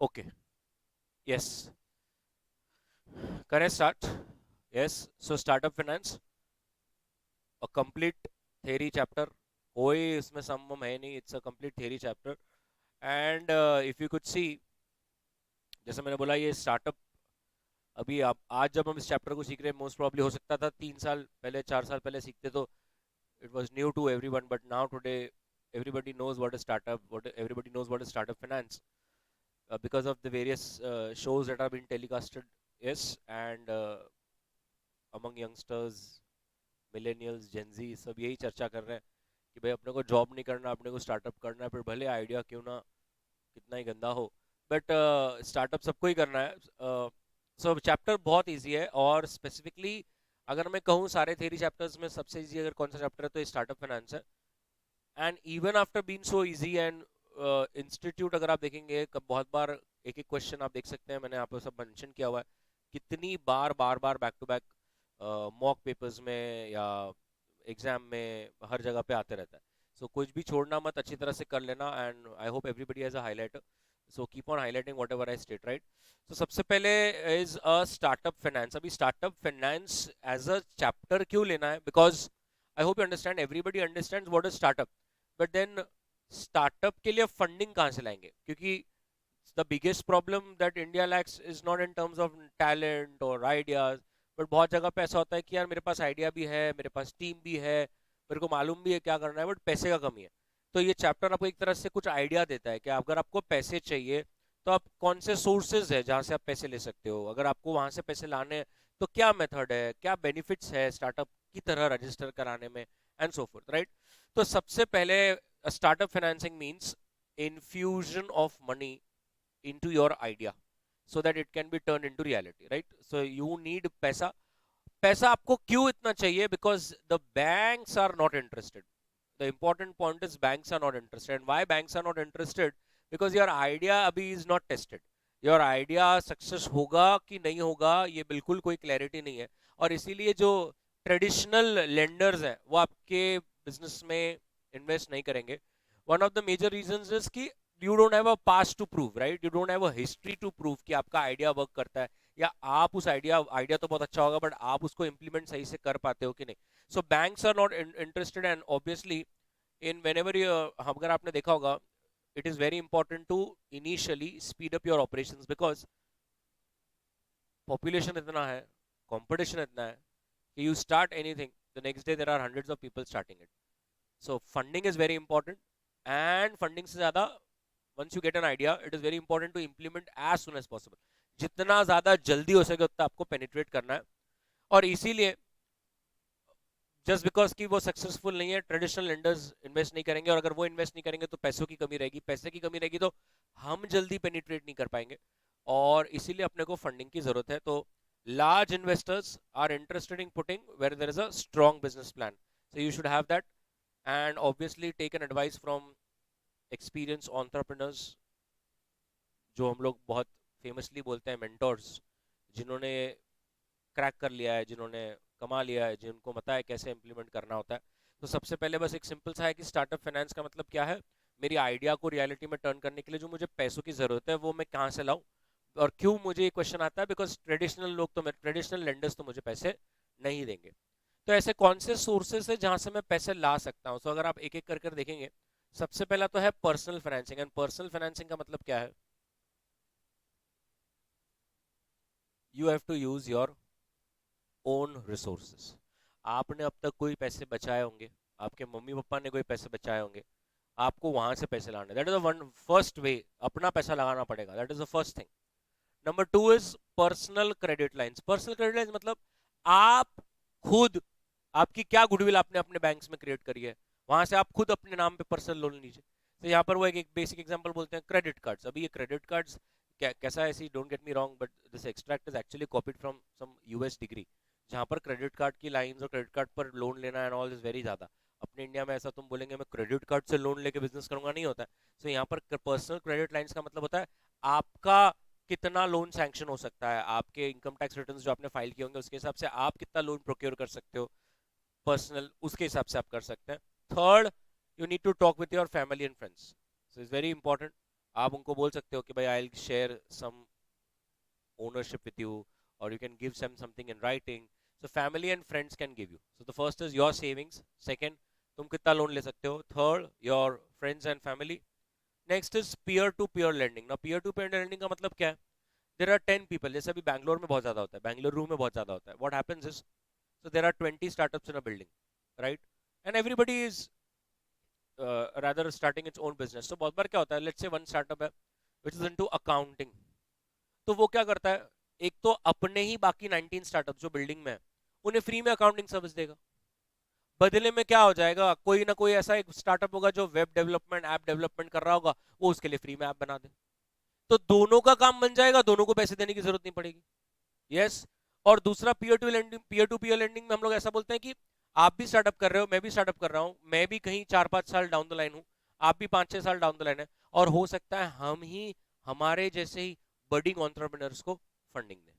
Okay. Yes. Can I start? Yes. So startup finance, a complete theory chapter. कोई इसमें सम्मम है नहीं. It's a complete theory chapter. And if you could see, जैसे मैंने बोला ये स्टार्टअप अभी आप आज जब हम इस चैप्टर को सीख रहे हैं मोस्ट प्रॉब्ली हो सकता था 3 साल पहले 4 साल पहले सीखते तो it was new to everyone, but now today everybody knows what a startup, what everybody knows what is startup finance, because of the various shows that are being telecasted. Yes, and among youngsters, millennials, Gen Z, सब यही चर्चा कर रहे हैं कि भाई अपने को जॉब नहीं करना, अपने को स्टार्टअप करना है, फिर भले आइडिया क्यों ना कितना ही गंदा हो, बट स्टार्टअप सबको ही करना है. सो चैप्टर बहुत इजी है, और स्पेसिफिकली अगर मैं कहूँ सारे थ्योरी चैप्टर्स में सबसे इजी अगर कौन सा चैप्टर है तो ये स्टार्टअप फाइनेंस है. And even after being so easy, and institute अगर आप देखेंगे बहुत बार एक एक क्वेश्चन आप देख सकते हैं, मैंने आप सब मेंशन किया हुआ है कितनी बार बार बार back to back mock papers में या एग्जाम में हर जगह पे आते रहता है. सो कुछ भी छोड़ना मत, अच्छी तरह से कर लेना, and I hope everybody has a highlighter. So keep on highlighting whatever I state, right. तो सबसे पहले इज अ स्टार्टअप फाइनेंस. अभी startup finance as a chapter क्यों लेना है, because I hope you understand, everybody understands what is startup, but then startup के लिए funding कहाँ से लाएंगे, क्योंकि the biggest problem that India lacks is not in terms of talent or ideas, but बहुत जगह पे ऐसा होता है कि यार मेरे पास आइडिया भी है, मेरे पास टीम भी है, मेरे को मालूम भी है क्या करना है, बट पैसे का कमी है. तो ये चैप्टर आपको एक तरह से कुछ आइडिया देता है कि अगर आपको पैसे चाहिए तो आप कौन से सोर्सेज है जहाँ से आप पैसे ले सकते हो, अगर आपको वहां से पैसे लाने हैं तो क्या मेथड है, क्या बेनिफिट्स है स्टार्टअप की तरह रजिस्टर कराने में, एंड सो फोर्थ, राइट. तो सबसे पहले startup financing means infusion of money into your idea so that it can be turned into reality, right. So you need पैसा. पैसा आपको क्यों इतना चाहिए, because the banks are not interested. The important point is banks are not interested. And why banks are not interested? Because your idea अभी is not tested. Your idea success होगा कि नहीं होगा ये बिल्कुल कोई क्लैरिटी नहीं है, और इसीलिए जो ट्रेडिशनल लेंडर्स हैं वो आपके बिजनेस में इन्वेस्ट नहीं करेंगे. One of the major reasons is कि you don't have a past to prove, right. You don't have a history to prove कि आपका आइडिया वर्क करता है, या आप उस आइडिया आइडिया तो बहुत अच्छा होगा बट आप उसको इंप्लीमेंट सही से कर पाते हो कि नहीं. So banks are not interested, and obviously in whenever you, अगर आपने देखा होगा, it is very important to initially speed up your operations, because population इतना है, competition इतना है कि you start anything, the next day there are hundreds of people starting it. So funding is very important, and funding से ज़्यादा once you get an idea it is very important to implement as soon as possible. जितना ज़्यादा जल्दी हो सके उतना आपको penetrate करना है, और इसीलिए जस्ट बिकॉज कि वो सक्सेसफुल नहीं है ट्रेडिशनल लेंडर्स इन्वेस्ट नहीं करेंगे, और अगर वो इन्वेस्ट नहीं करेंगे तो पैसों की कमी रहेगी, पैसे की कमी रहेगी तो हम जल्दी पेनिट्रेट नहीं कर पाएंगे, और इसीलिए अपने को फंडिंग की जरूरत है. तो large investors are interested in putting where there is a strong business plan, so you should have that, and obviously take an advice from experience entrepreneurs, जो हम लोग बहुत फेमसली बोलते हैं मेंटोर्स, जिन्होंने क्रैक कर लिया है, जिन्होंने कमा लिया है, जिनको पता है कैसे इंप्लीमेंट करना होता है. तो सबसे पहले बस एक सिंपल सा है कि स्टार्टअप फाइनेंस का मतलब क्या है, मेरी आइडिया को रियलिटी में टर्न करने के लिए जो मुझे पैसों की जरूरत है वो मैं कहाँ से लाऊं. और क्यों मुझे ये क्वेश्चन आता है, बिकॉज ट्रेडिशनल लेंडर्स तो मुझे पैसे नहीं देंगे. तो ऐसे कौन से सोर्सेस है जहां से मैं पैसे ला सकता हूं. तो अगर आप एक एक कर कर देखेंगे, सबसे पहला तो है personal financing. And personal financing का मतलब क्या है, you have to use your own resources. आपने अब तक कोई पैसे बचाए होंगे, आपके मम्मी पापा ने कोई पैसे बचाए होंगे, आपको वहां से पैसे लाने, that is one first way, अपना पैसा लगाना पड़ेगा, that is the first thing. Number two is personal credit lines. Personal credit lines मतलब आप खुद, आपकी क्या गुडविल आपने अपने बैंक्स में क्रिएट करी है, वहां से आप खुद अपने नाम पे पर्सनल लोन लीजिए. तो यहाँ पर वो एक बेसिक एग्जांपल बोलते हैं क्रेडिट कार्ड्स. अभी ये क्रेडिट कार्ड्स कैसा है, ऐसी don't get me wrong, but this extract is actually copied from some US degree, जहाँ पर क्रेडिट कार्ड की लाइंस और क्रेडिट कार्ड पर लोन लेना एंड ऑल इज वेरी ज्यादा. अपने इंडिया में ऐसा तुम बोलेंगे मैं क्रेडिट कार्ड से लोन लेके बिजनेस करूंगा, नहीं होता है. सो यहाँ पर पर्सनल क्रेडिट लाइंस का मतलब होता है आपका कितना लोन सैंक्शन हो सकता है, आपके इनकम टैक्स रिटर्न्स जो आपने फाइल किए होंगे उसके हिसाब से आप कितना लोन प्रोक्योर कर सकते हो पर्सनल, उसके हिसाब से आप कर सकते हैं. Third, you need to talk with your family and friends. So it's very important. आप उनको बोल सकते हो कि भाई I share some ownership with you, or you can give them something in writing. So family and friends can give you. So the first is your savings. Second, तुम कितना loan ले सकते हो. Third, your friends and family. Next is peer to peer lending. Now peer to peer lending का मतलब क्या है? There are 10 people. जैसे अभी बैंगलोर में बहुत ज्यादा होता है, बेंगलुरु में बहुत ज्यादा होता है. What happens is, so there are 20 startups in a building, right? And everybody is rather starting its own business. So बहुत बार क्या होता है? Let's say one startup है which is into accounting. तो वो क्या करता है, एक तो अपने ही बाकी 19 स्टार्टअप जो बिल्डिंग में है उन्हें फ्री में अकाउंटिंग सर्विस देगा. बदले में क्या हो जाएगा, कोई ना कोई ऐसा एक स्टार्टअप होगा जो वेब डेवलपमेंट ऐप डेवलपमेंट कर रहा होगा, वो उसके लिए फ्री में ऐप बना दे. तो दोनों का काम बन जाएगा, दोनों को पैसे देने की जरूरत नहीं पड़ेगी. यस. और दूसरा पीयर टू पीयर लेंडिंग में हम लोग ऐसा बोलते हैं कि आप भी स्टार्टअप कर रहे हो, मैं भी स्टार्टअप कर रहा हूं, मैं भी कहीं 4-5 साल डाउन द लाइन हूं, आप भी 5-6 साल डाउन द लाइन है, और हो सकता है हम ही हमारे जैसे ही बडिंग एंटरप्रेन्योर्स को फंडिंग दें.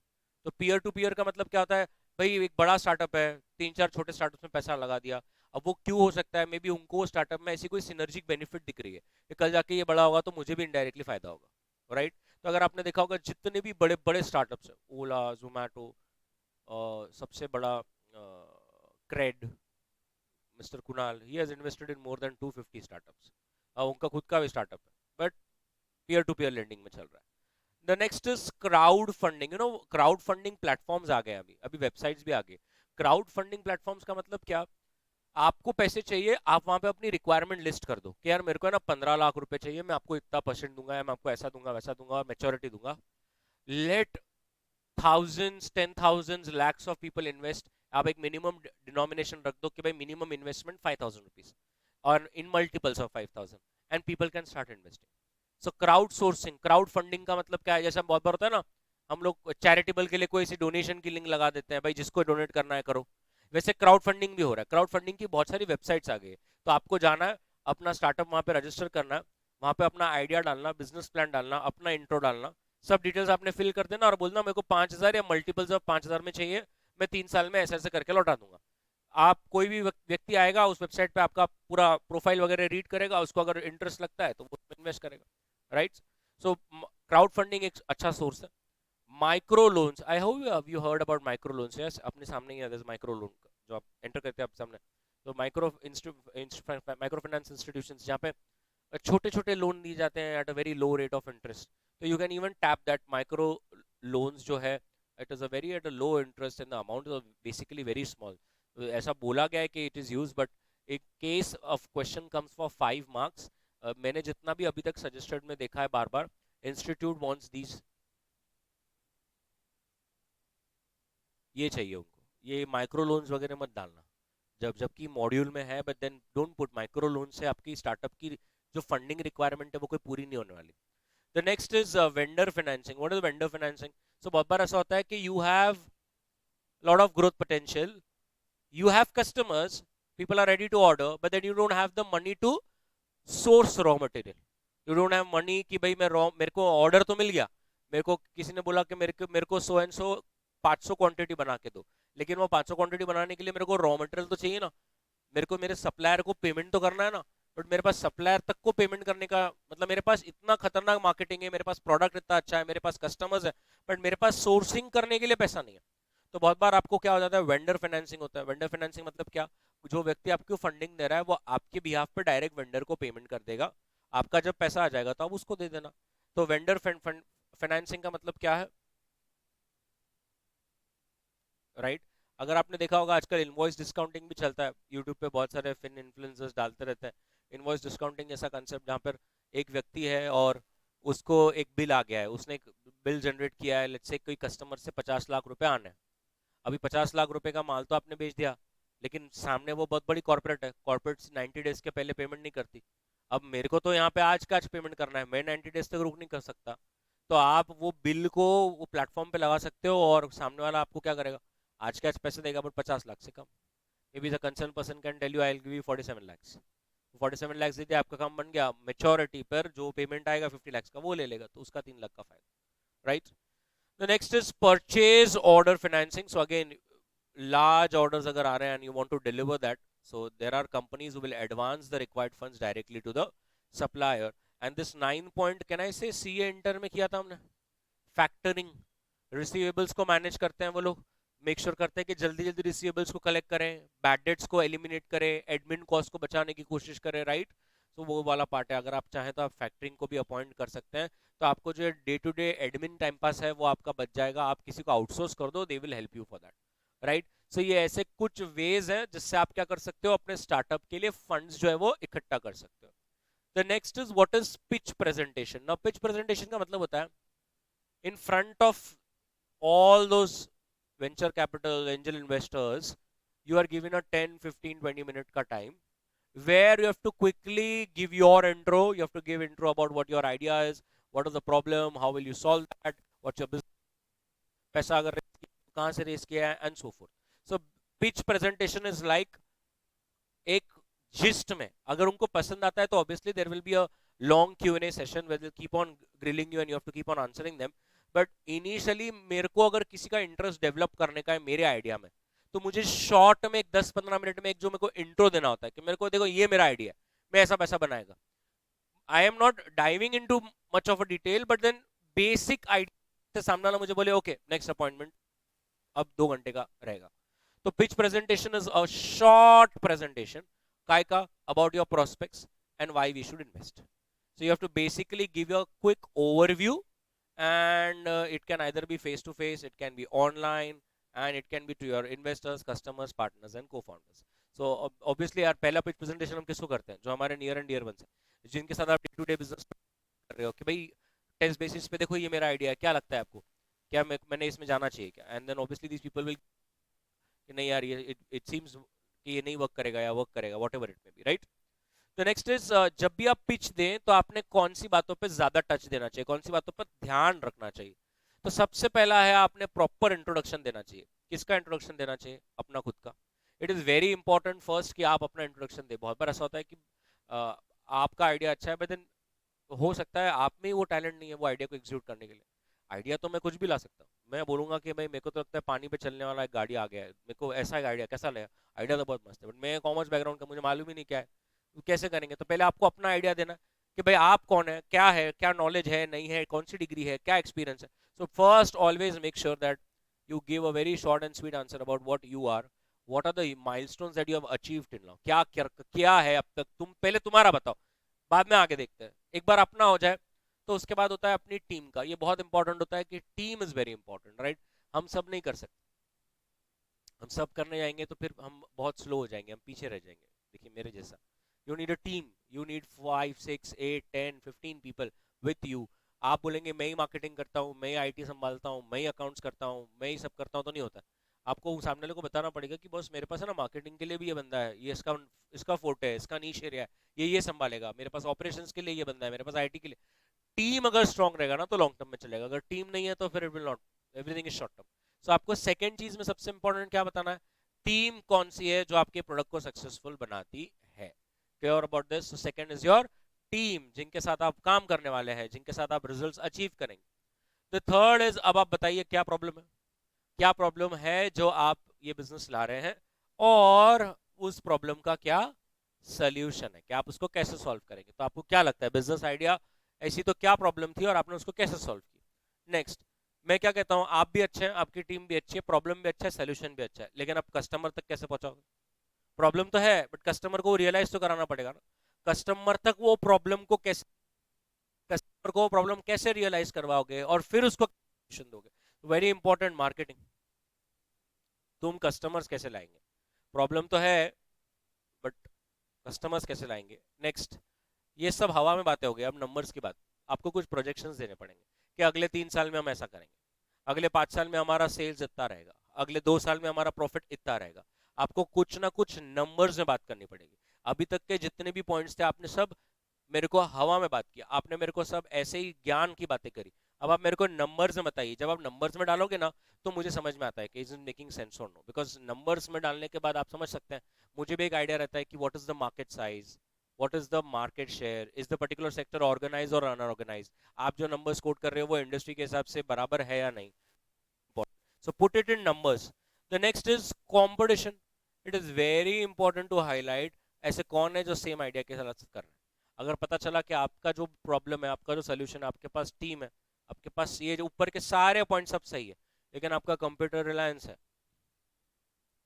तो पीयर टू पीयर का मतलब क्या होता है, भाई एक बड़ा स्टार्टअप है, 3-4 छोटे स्टार्टअप में पैसा लगा दिया. अब वो क्यों हो सकता है, मे बी उनको स्टार्टअप में ऐसी कोई सिनर्जिक बेनिफिट दिख रही है कि कल जाके ये बड़ा होगा तो मुझे भी इनडायरेक्टली फायदा होगा, राइट? तो अगर आपने देखा होगा जितने भी बड़े बड़े स्टार्टअप्स हैं, ओला, जोमैटो, सबसे बड़ा CRED, mister Kunal, he has invested in more than 250 startups. उनका खुद का भी स्टार्टअप है, but peer to peer lending में चल रहा है. The next is crowd funding. You know, crowd funding platforms आ गए, अभी अभी वेबसाइट्स भी आ गए. क्राउड फंडिंग प्लेटफॉर्म्स का मतलब क्या, आपको पैसे चाहिए, आप वहां पे अपनी रिक्वायरमेंट लिस्ट कर दो कि यार मेरे को है ना 15 लाख रुपए चाहिए, मैं आपको इतना परसेंट दूंगा, या मैं आपको ऐसा दूंगा वैसा दूंगा, मैच्योरिटी दूंगा. Let thousands, 10,000, lakhs of people invest. आप एक मिनिमम डिनोमिनेशन रख दो कि भाई मिनिमम इन्वेस्टमेंट 5,000 रुपीज, और in multiples of 5,000, and people can start investing. So crowd sourcing, crowd funding का मतलब क्या है, जैसे बहुत बार होता है ना, हम लोग चैरिटेबल के लिए कोई सी डोनेशन की लिंक लगा देते हैं, भाई जिसको डोनेट करना है करो. वैसे क्राउड फंडिंग भी हो रहा है. क्राउड फंडिंग की बहुत सारी वेबसाइट्स आ गई है. तो आपको जाना है, अपना स्टार्टअप वहां पे रजिस्टर करना है, वहां पे अपना आइडिया डालना, बिजनेस प्लान डालना, अपना इंट्रो डालना, सब डिटेल्स आपने फिल कर देना, और बोलना मेरे को 5,000 या मल्टीपल्स ऑफ 5,000 में चाहिए, मैं 3 साल में ऐसे ऐसे करके लौटा दूंगा. आप कोई भी व्यक्ति आएगा उस वेबसाइट पे, आपका पूरा प्रोफाइल वगैरह रीड करेगा, उसको अगर इंटरेस्ट लगता है तो वो इन्वेस्ट करेगा, राइट? सो क्राउड फंडिंग एक अच्छा सोर्स है. Micro loans, I hope you heard about micro loans. Yes, अपने सामने ही है माइक्रो लोन जो आप एंटर करते हैं आप सामने. तो माइक्रो फाइनेंस इंस्टीट्यूशंस जहाँ पे छोटे छोटे लोन दिए जाते हैं at a very low rate of interest. तो you can even tap that micro loans जो है, it is a very at a low interest, and the amount is basically very small. ऐसा बोला गया है कि इट इज यूज, बट एक case of question comes for 5 marks. मैंने जितना भी अभी तक सजेस्टेड में देखा है, बार बार इंस्टीट्यूट वांट्स दीज, ये चाहिए उनको, ये माइक्रो लोन्स वगैरह मत डालना जबकि मॉड्यूल में है, but then don't put micro loan से आपकी स्टार्टअप की जो फंडिंग रिक्वायरमेंट है वो कोई पूरी नहीं होने वाली. The next is vendor financing. What is vendor financing? So बहुत बार ऐसा होता है कि you have lot of growth potential, you have customers, people are ready to order, but then you don't have the money to source raw material. You don't have money कि भाई मैं raw, मेरे को ऑर्डर तो मिल गया, मेरे को किसी ने बोला कि मेरे को सो एंड सो 500 क्वांटिटी बना के दो, लेकिन वो 500 क्वांटिटी बनाने के लिए मेरे को रॉ मटेरियल तो चाहिए ना, मेरे को मेरे सप्लायर को पेमेंट तो करना है ना. बट मेरे पास सप्लायर तक को पेमेंट करने का मतलब, मेरे पास इतना खतरनाक मार्केटिंग है, मेरे पास प्रोडक्ट इतना अच्छा है, मेरे पास कस्टमर्स है, बट मेरे पास सोर्सिंग करने के लिए पैसा नहीं है. तो बहुत बार आपको क्या हो जाता है, वेंडर फाइनेंसिंग होता है. वेंडर फाइनेंसिंग मतलब क्या, जो व्यक्ति आपको फंडिंग दे रहा है वो आपके बिहाफ पे डायरेक्ट वेंडर को पेमेंट कर देगा, आपका जब पैसा आ जाएगा तो आप उसको दे देना. तो वेंडर फाइनेंसिंग का मतलब क्या है, राइट? अगर आपने देखा होगा आजकल इनवॉइस डिस्काउंटिंग भी चलता है, यूट्यूब पे बहुत सारे फिन इन्फ्लुएंसर्स डालते रहते हैं इनवॉइस डिस्काउंटिंग जैसा कंसेप्ट, जहाँ पर एक व्यक्ति है और उसको एक बिल आ गया है, उसने एक बिल जनरेट किया है, लेट्स से कोई कस्टमर से 50 लाख रुपए आने हैं. अभी 50 लाख रुपए का माल तो आपने बेच दिया, लेकिन सामने वो बहुत बड़ी कॉर्पोरेट है, कॉर्पोरेट 90 डेज के पहले पेमेंट नहीं करती. अब मेरे को तो यहाँ पे आज का आज पेमेंट करना है, मैं 90 डेज तक रुक नहीं कर सकता. तो आप वो बिल को वो प्लेटफॉर्म पे लगा सकते हो, और सामने वाला आपको क्या करेगा, आज के आज पैसे देगा बट 50 लाख से कम. Maybe the concern person can tell you I will give you 47 lakhs. 47 lakhs दे दिया, आपका काम बन गया. मेच्योरिटी पर जो पेमेंट आएगा 50 lakhs का वो ले लेगा, तो उसका 3 लाख का फायदा, right? The next is purchase order financing. So again, large orders agar aa rahe हैं and you want to deliver that, so there are companies who will advance the required funds directly to the supplier, and this 9 point can I से CA inter में किया था हमने. Factoring, receivables को manage करते हैं वो लोग, मेक श्योर करते हैं कि जल्दी जल्दी रिसीवेबल्स को कलेक्ट करें, बैड डेट्स को एलिमिनेट करें, एडमिन कॉस्ट को बचाने की कोशिश करें, राइट. तो वो वाला पार्ट है. अगर आप चाहें तो आप फैक्टरिंग को भी अपॉइंट कर सकते हैं, तो आपको जो day to day admin time pass है वो आपका बच जाएगा. आप किसी को आउटसोर्स कर दो, they will help you for that, right. So ये ऐसे कुछ वेज हैं जिससे आप क्या कर सकते हो, अपने स्टार्टअप के लिए फंड्स जो है वो इकट्ठा कर सकते हो. The next is what is pitch presentation. Now pitch presentation का मतलब होता है in front of all those venture capital angel investors, you are given a 10 15 20 minute ka time where you have to quickly give your intro. You have to give intro about what your idea is, what is the problem, how will you solve that, what's your business, पैसा अगर raise किया तो कहाँ से race किया है, and so forth. So pitch presentation is like एक gist में, अगर उनको पसंद आता है तो obviously there will be a long Q&A session where will keep on grilling you and you have to keep on answering them. But initially मेरे को अगर किसी का इंटरेस्ट डेवलप करने का है मेरे आइडिया में, तो मुझे शॉर्ट में एक 10-15 मिनट में एक जो मेरे को इंट्रो देना होता है कि मेरे को देखो ये मेरा आइडिया है, मैं ऐसा पैसा बनाएगा. I am not diving into much of a detail, but then basic idea से सामने वाला मुझे बोले ओके नेक्स्ट अपॉइंटमेंट अब 2 घंटे का रहेगा. तो pitch presentation is a short presentation काय का about your prospects and why we should invest. So you have to basically give a quick overview, and it can either be face to face, it can be online, and it can be to your investors, customers, partners and co-founders. So obviously यार पहला pitch presentation हम किसको करते हैं, जो हमारे near and dear ones हैं, जिनके साथ आप day to day business कर रहे हो, कि भाई टेस्ट बेसिस पे देखो ये मेरा आइडिया है, क्या लगता है आपको, क्या मैंने इसमें जाना चाहिए क्या. And then obviously these people will कि नहीं यार ये इट सीम्स कि ये नहीं वर्क करेगा या वर्क करेगा, what ever it may be, right. तो नेक्स्ट इज जब भी आप पिच दें तो आपने कौन सी बातों पे ज्यादा टच देना चाहिए, कौन सी बातों पर ध्यान रखना चाहिए. तो सबसे पहला है आपने प्रॉपर इंट्रोडक्शन देना चाहिए. किसका इंट्रोडक्शन देना चाहिए, अपना खुद का. It is very important first कि आप अपना इंट्रोडक्शन दे. बहुत बार ऐसा होता है कि आपका आइडिया अच्छा है, बट देन हो सकता है आप में वो टैलेंट नहीं है वो आइडिया को एग्जीक्यूट करने के लिए. आइडिया तो मैं कुछ भी ला सकता हूँ, मैं बोलूंगा कि भाई मेरे को तो लगता है पानी पे चलने वाला एक गाड़ी आ गया है, मेरे को ऐसा एक आइडिया कैसा लगा, आइडिया तो बहुत मस्त है, बट मैं कॉमर्स बैकग्राउंड का, मुझे मालूम ही नहीं क्या है, तो कैसे करेंगे. तो पहले आपको अपना आइडिया देना कि भाई आप कौन है, क्या नॉलेज है, नहीं है, कौन सी डिग्री है, क्या एक्सपीरियंस है. So first always make sure that you give a very short and sweet answer about what you are, what are the milestones that you have achieved till now, क्या है अब तक, तुम पहले तुम्हारा बताओ, बाद में आगे देखते हैं. एक बार अपना हो जाए तो उसके बाद होता है अपनी टीम का. ये बहुत इंपॉर्टेंट होता है कि team is very important, right. हम सब नहीं कर सकते, हम सब करने जाएंगे तो फिर हम बहुत स्लो हो जाएंगे, हम पीछे रह जाएंगे. देखिए मेरे जैसा, you need a team, you need 5 6 8 10 15 people with you. आप बोलेंगे मैं ही मार्केटिंग करता हूँ, मैं ही आईटी संभालता हूँ, मैं ही अकाउंट्स करता हूँ, मैं ही सब करता हूँ, तो नहीं होता. आपको सामने वाले को बताना पड़ेगा कि बॉस मेरे पास है ना मार्केटिंग के लिए भी ये बंदा है, ये इसका इसका फोर्टे है, इसका नीश एरिया है, ये संभालेगा. मेरे पास ऑपरेशंस के लिए ये बंदा है, मेरे पास आईटी के लिए. टीम अगर स्ट्रांग रहेगा ना तो लॉन्ग टर्म में चलेगा. अगर टीम नहीं है तो फिर it will not, everything is short term. So आपको सेकंड चीज में सबसे इंपॉर्टेंट क्या बताना है, टीम कौन सी है जो आपके प्रोडक्ट को सक्सेसफुल बनाती है. Clear about this. So second is your team, जिनके साथ आप काम करने वाले हैं, जिनके साथ आप रिजल्ट्स अचीव करेंगे. द थर्ड इज, अब आप बताइए क्या प्रॉब्लम है, क्या प्रॉब्लम है जो आप ये बिजनेस ला रहे हैं, और उस प्रॉब्लम का क्या सोल्यूशन है, कि आप उसको कैसे सॉल्व करेंगे. तो आपको क्या लगता है बिजनेस आइडिया ऐसी तो क्या प्रॉब्लम थी और आपने उसको कैसे सॉल्व की. नेक्स्ट, मैं क्या कहता हूं, आप भी अच्छे हैं, आपकी टीम भी अच्छी है, प्रॉब्लम भी अच्छा है, सोल्यूशन भी अच्छा है, लेकिन आप कस्टमर तक कैसे पहुंचाओगे. प्रॉब्लम तो है बट कस्टमर को रियलाइज तो कराना पड़ेगा ना. कस्टमर तक वो प्रॉब्लम को कैसे, कस्टमर को प्रॉब्लम कैसे रियलाइज करवाओगे और फिर उसको सोल्यूशन दोगे. Very important, marketing. तुम कस्टमर्स कैसे लाएंगे, प्रॉब्लम तो है बट कस्टमर्स कैसे लाएंगे. नेक्स्ट, ये सब हवा में बातें हो गई. अब नंबर्स की बात, आपको कुछ प्रोजेक्शंस देने पड़ेंगे कि अगले 3 साल में हम ऐसा करेंगे, अगले 5 साल में हमारा सेल्स इतना रहेगा, अगले 2 साल में हमारा प्रॉफिट इतना रहेगा. आपको कुछ ना कुछ नंबर्स में बात करनी पड़ेगी. अभी तक के जितने भी पॉइंट्स थे आपने सब मेरे को हवा में बात किया, आपने मेरे को सब ऐसे ही ज्ञान की बातें करी. अब आप मेरे को नंबर्स में बताइए. जब आप नंबर्स में डालोगे ना तो मुझे समझ में आता है कि इज इट मेकिंग सेंस और नो, बिकॉज नंबर्स में डालने के बाद आप समझ सकते हैं. मुझे भी एक आइडिया रहता है कि what is the market size, what is the market share, is the particular sector organize और अनऑर्गेनाइज. आप जो नंबर्स कोट कर रहे हो वो इंडस्ट्री के हिसाब से बराबर है या नहीं. So put it in numbers. The next is competition. It is very important to highlight ऐसे कौन है जो सेम आइडिया के साथ कर रहे हैं. अगर पता चला कि आपका जो प्रॉब्लम है, आपका जो सोल्यूशन है, आपके पास टीम है, आपके पास ये जो ऊपर के सारे पॉइंट सब सही है, लेकिन आपका कंप्यूटर रिलायंस है,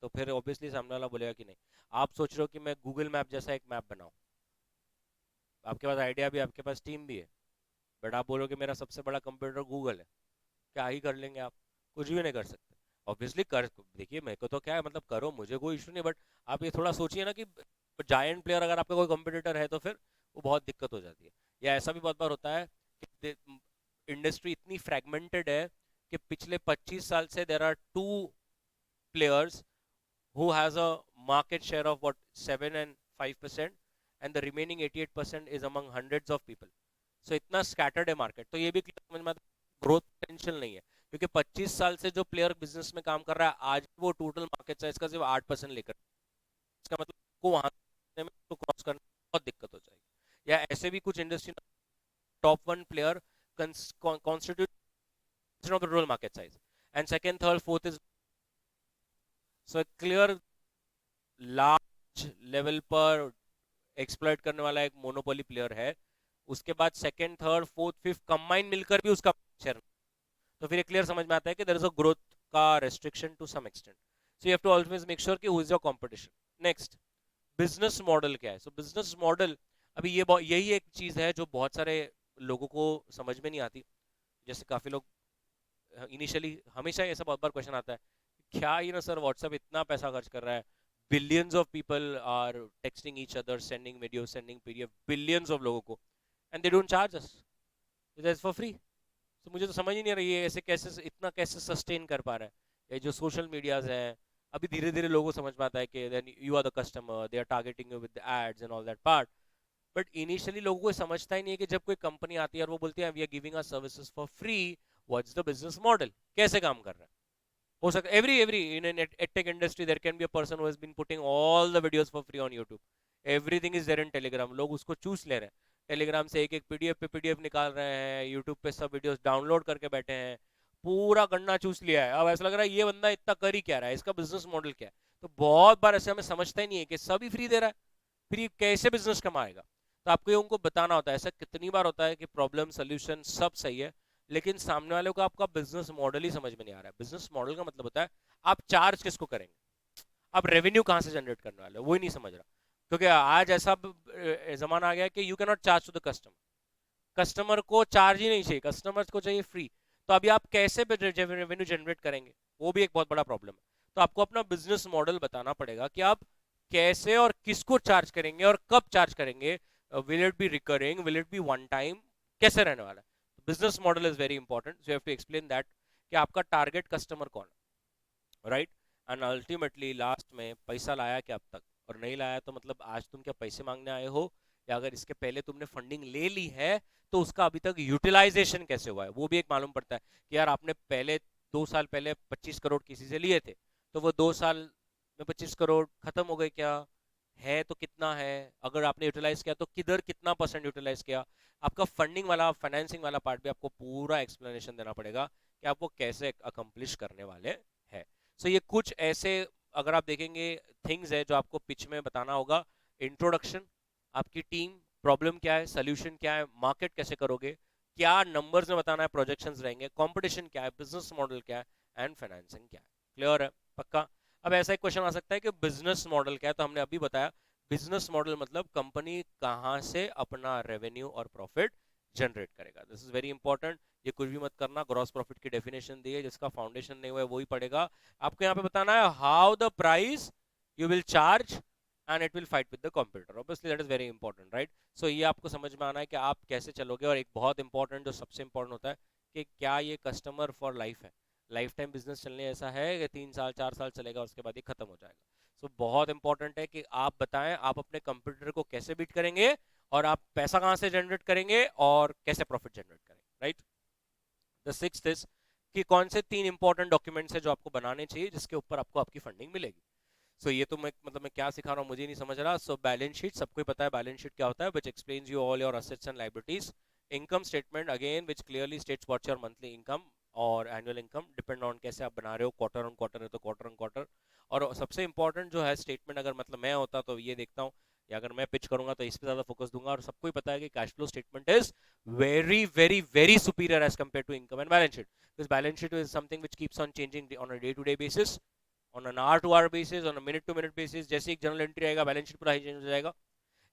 तो फिर ऑब्वियसली सामने वाला बोलेगा कि नहीं। आप सोच रहे हो कि मैं गूगल मैप जैसा एक मैप बनाऊं, आपके पास आइडिया भी, आपके पास टीम भी है, बट आप बोलोगे मेरा सबसे बड़ा कंप्यूटर गूगल है, क्या ही कर लेंगे आप? कुछ भी नहीं कर सकते। ऑब्वियसली कर, देखिए मेरे को तो क्या है, मतलब करो, मुझे कोई इशू नहीं, बट आप ये थोड़ा सोचिए ना कि जायंट प्लेयर अगर आपका कोई कंपटीटर है तो फिर वो बहुत दिक्कत हो जाती है। या ऐसा भी बहुत बार होता है कि इंडस्ट्री इतनी फ्रेगमेंटेड है कि पिछले 25 साल से there are two players who has a market share of what 7 and 5%, and the remaining 88% is among hundreds of people. So इतना scattered है मार्केट, तो ये भी clear समझ में आता है, ग्रोथ पोटेंशियल नहीं है, क्योंकि 25 साल से जो प्लेयर बिजनेस में काम कर रहा है आज वो टोटल मार्केट साइज का सिर्फ 8% लेकर, इसका मतलब को वहां में तो क्रॉस करने में बहुत दिक्कत हो जाएगी। या ऐसे भी कुछ industry top one player constitute of the total market size, and second third fourth is so clear large level पर एक्सप्लॉइट करने वाला एक मोनोपोली प्लेयर है। उसके बाद second third fourth fifth combine मिलकर भी उसका शेयर, तो फिर क्लियर समझ में आता है कि देयर इज अ ग्रोथ का restriction to some extent. So you have to always make sure कि who is your competition. Next, business model क्या है? सो बिजनेस मॉडल, अभी ये यही एक चीज है जो बहुत सारे लोगों को समझ में नहीं आती। जैसे काफी लोग इनिशियली, हमेशा ऐसा बहुत बार क्वेश्चन आता है, क्या ये ना सर व्हाट्सएप इतना पैसा खर्च कर रहा है, billions of people are texting each other, sending video, sending PDF, billions of लोगों को, and they don't charge us, it is for free. तो मुझे तो समझ ही नहीं आ रही है ऐसे कैसे, इतना कैसे सस्टेन कर पा रहा है। ये जो सोशल मीडियाज हैं, अभी धीरे धीरे लोगों को समझ में आता है कि then you are the customer, they are targeting you with ads and all that part. But initially लोगों को समझता ही नहीं है कि जब कोई कंपनी आती है और वो बोलती है we are giving our services for free, what's the business model, कैसे काम कर रहा है? हो सकता है every in an edtech industry there can be a person who has been putting all the videos for free on YouTube, everything is there in Telegram, लोग उसको चूस ले रहे हैं, टेलीग्राम से एक एक पीडीएफ पे पीडीएफ निकाल रहे हैं, यूट्यूब पे सब वीडियोस डाउनलोड करके बैठे हैं, पूरा गन्ना चूस लिया है। अब ऐसा लग रहा है ये बंदा इतना कर ही क्या रहा है, इसका बिजनेस मॉडल क्या है? तो बहुत बार ऐसे हमें समझता ही नहीं है कि सब ही फ्री दे रहा है, फिर ये कैसे बिजनेस कमाएगा? तो आपको ये उनको बताना होता है। ऐसा कितनी बार होता है कि प्रॉब्लम सोल्यूशन सब सही है, लेकिन सामने वाले को आपका बिजनेस मॉडल ही समझ में नहीं आ रहा है। बिजनेस मॉडल का मतलब होता है आप चार्ज किसको करेंगे, आप रेवेन्यू कहां से जनरेट करने वाले हो, वो ही नहीं समझ रहा। क्योंकि आज ऐसा जमाना आ गया है कि you can not charge to the customer, customer को चार्ज ही नहीं चाहिए, कस्टमर को चाहिए फ्री। तो अभी आप कैसे रेवेन्यू जनरेट करेंगे, वो भी एक बहुत बड़ा प्रॉब्लम है। तो आपको अपना बिजनेस मॉडल बताना पड़ेगा कि आप कैसे और किसको चार्ज करेंगे और कब चार्ज करेंगे, will it be recurring, will it be one time, कैसे रहने वाला है? Business model is very important, so you have to explain that कि आपका टारगेट कस्टमर कौन है, राइट? एंड अल्टीमेटली लास्ट में पैसा लाया क्या अब तक, और नहीं लाया तो मतलब आज तुम क्या पैसे मांगने आए हो, या अगर इसके पहले तुमने फंडिंग ले ली है तो उसका अभी तक यूटिलाइजेशन कैसे हुआ है, वो भी एक मालूम पड़ता है कि यार आपने पहले 2 साल पहले 25 करोड़ किसी से लिए थे, तो वो 2 साल में 25 करोड़ खत्म हो गए क्या, है तो कितना है, अगर आपने यूटिलाइज किया तो किधर कितना परसेंट यूटिलाइज किया। आपका फंडिंग वाला, फाइनेंसिंग वाला पार्ट भी आपको पूरा एक्सप्लेनेशन देना पड़ेगा कि आप वो कैसे अकम्प्लिश करने वाले हैं। सो ये कुछ ऐसे, अगर आप देखेंगे, थिंग्स है जो आपको पिच में बताना होगा। इंट्रोडक्शन, आपकी टीम, प्रॉब्लम क्या है, सोल्यूशन क्या है, मार्केट कैसे करोगे, क्या नंबर्स में बताना है, प्रोजेक्शंस रहेंगे, कंपटीशन क्या है, बिजनेस मॉडल क्या है, एंड फाइनेंसिंग क्या है। क्लियर है? पक्का? अब ऐसा एक क्वेश्चन आ सकता है कि बिजनेस मॉडल क्या है, तो हमने अभी बताया बिजनेस मॉडल मतलब कंपनी कहां से अपना रेवेन्यू और प्रॉफिट जनरेट करेगा। This is very important. ये कुछ भी मत करना, ग्रॉस प्रॉफिट की डेफिनेशन दी है, जिसका फाउंडेशन नहीं हुआ है वही पड़ेगा। आपको यहाँ पे बताना है how the price you will charge and it will fight with the computer, obviously that is very important, right? So ये आपको समझ में आना है कि आप कैसे चलोगे। और एक बहुत इंपॉर्टेंट, जो सबसे इंपॉर्टेंट होता है, कि क्या ये कस्टमर फॉर लाइफ है, लाइफ टाइम बिजनेस चलने ऐसा है कि 3 साल 4 साल चलेगा उसके बाद ये खत्म हो जाएगा। सो बहुत इंपॉर्टेंट है कि आप बताएं आप अपने कंप्यूटर को कैसे बीट करेंगे, और आप पैसा कहां से जनरेट करेंगे, और कैसे प्रॉफिट जनरेट करेंगे, राइट? द सिक्स्थ इज कि कौन से 3 इंपॉर्टेंट डॉक्यूमेंट्स है जो आपको बनाने चाहिए जिसके ऊपर आपको आपकी फंडिंग मिलेगी। सो ये तो मैं, मतलब मैं क्या सिखा रहा हूँ मुझे नहीं समझ रहा। सो बैलेंस शीट, सबको पता है बैलेंस शीट क्या होता है, विच explains you all your assets and liabilities. Income statement again which clearly states what's your monthly income और एनुअल इनकम, डिपेंड ऑन कैसे आप बना रहे हो, क्वार्टर ऑन क्वार्टर है तो क्वार्टर ऑन क्वार्टर। और सबसे इंपॉर्टेंट जो है स्टेटमेंट, अगर मतलब मैं होता तो ये देखता हूँ या अगर मैं पिच करूंगा तो इस पे ज्यादा फोकस दूंगा, और सबको ही पता है कि cash flow statement is very very very superior as compare to income and balance sheet, because balance sheet is something which keeps on changing on a day to day basis, on an hour to hour basis, on a minute to minute basis. जैसे एक general entry आएगा balance sheet पूरा ही change हो जाएगा।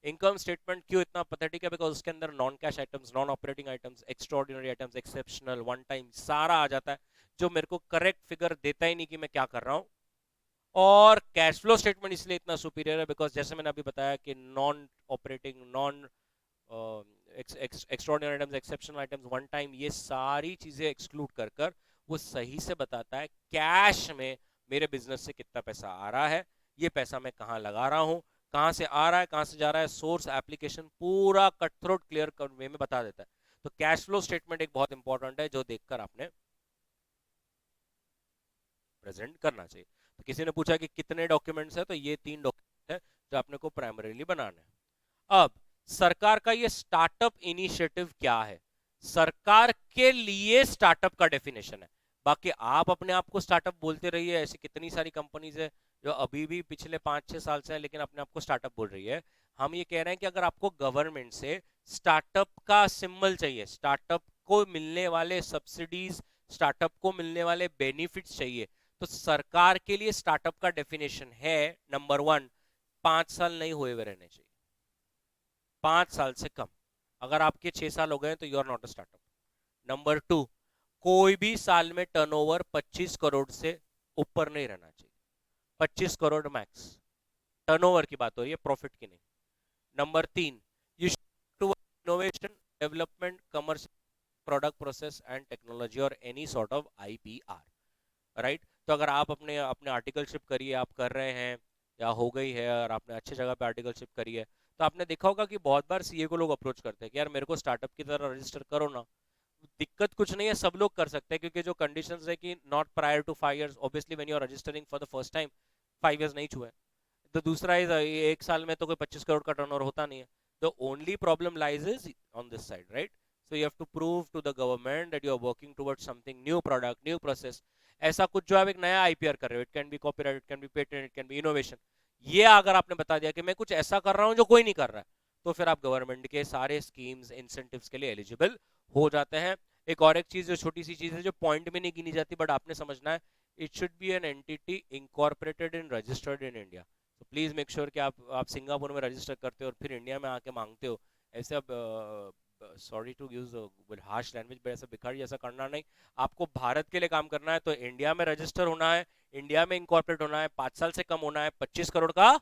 Income statement क्यों इतना pathetic है? बिकॉज उसके अंदर non cash items, non operating items, extraordinary items, exceptional, one time सारा आ जाता है, जो मेरे को करेक्ट फिगर देता ही नहीं कि मैं क्या कर रहा हूं। और कैश फ्लो स्टेटमेंट इसलिए इतना सुपीरियर है बिकॉज जैसे मैंने अभी बताया कि non operating, non extraordinary items, exceptional items, one time, ये सारी चीजें एक्सक्लूड कर कर वो सही से बताता है कैश में मेरे बिजनेस से कितना पैसा आ रहा है, ये पैसा मैं कहाँ लगा रहा हूँ, कहाँ से आ रहा है, कहाँ से जा रहा है, सोर्स, एप्लीकेशन, पूरा कट थ्रोट क्लियर वे में बता देता है। तो कैश फ्लो स्टेटमेंट एक बहुत इंपॉर्टेंट है जो देखकर आपने प्रेजेंट करना चाहिए। तो किसी ने पूछा कि कितने डॉक्यूमेंट्स है, तो ये 3 डॉक्यूमेंट है जो आपने को प्राइमरीली बनाना है। अब सरकार का ये स्टार्टअप इनिशिएटिव क्या है? सरकार के लिए स्टार्टअप का डेफिनेशन है। बाकी आप अपने आप को स्टार्टअप बोलते रहिए, ऐसी कितनी सारी कंपनीज है जो अभी भी पिछले 5-6 साल से है लेकिन अपने आप को स्टार्टअप बोल रही है। हम ये कह रहे हैं कि अगर आपको गवर्नमेंट से स्टार्टअप का सिंबल चाहिए, स्टार्टअप को मिलने वाले सब्सिडीज, स्टार्टअप को मिलने वाले बेनिफिट्स चाहिए, तो सरकार के लिए स्टार्टअप का डेफिनेशन है, नंबर 1, 5 साल नहीं हुए हुए रहने चाहिए, 5 साल से कम। अगर आपके 6 साल हो गए तो you are not a startup. Number 2, कोई भी साल में टर्नओवर 25 करोड़ से ऊपर नहीं रहना चाहिए, 25 करोड़ मैक्स। टर्नओवर की बात हो रही है, प्रॉफिट की नहीं। Number 3, due to innovation, development, commercial, product, process and technology और any sort of IPR, right. तो अगर आप अपने अपने आर्टिकलशिप करिए, आप कर रहे हैं या हो गई है और आपने अच्छी जगह पे आर्टिकलशिप करी है, तो आपने देखा होगा कि बहुत बार सीए को लोग अप्रोच करते हैं कि यार मेरे को स्टार्टअप की तरह रजिस्टर करो ना। दिक्कत कुछ नहीं है, सब लोग कर सकते हैं, क्योंकि जो कंडीशंस है कि not prior to 5 years, obviously when you are registering for the first time 5 years नहीं छुए। तो दूसरा इज एक साल में तो कोई 25 करोड़ का टर्नओवर होता नहीं है। The only problem lies is on this side, right. So you have to prove to the government that you are working towards something new product, new process, ऐसा कुछ जो आप एक नया आईपीआर कर रहे हो। It can be copyright, it can be patent, it can be innovation. ये अगर आपने बता दिया कि मैं कुछ ऐसा कर रहा हूं जो कोई नहीं कर रहा है, तो फिर आप गवर्नमेंट के सारे स्कीम्स, इंसेंटिव्स के लिए एलिजिबल हो जाते हैं। एक और एक चीज जो छोटी सी चीज है जो पॉइंट में नहीं गिनी जाती बट आपने समझना है, it should be an entity incorporated in registered in India. तो प्लीज मेक श्योर कि आप सिंगापुर में रजिस्टर करते हो और फिर इंडिया में आके मांगते हो। ऐसे अब sorry to use harsh language, पर ऐसा भिखारी जैसा करना नहीं। आपको भारत के लिए काम करना है तो इंडिया में रजिस्टर होना है, इंडिया में इंकॉर्पोरेट होना है, 5 साल से कम होना है, 25 करोड़ का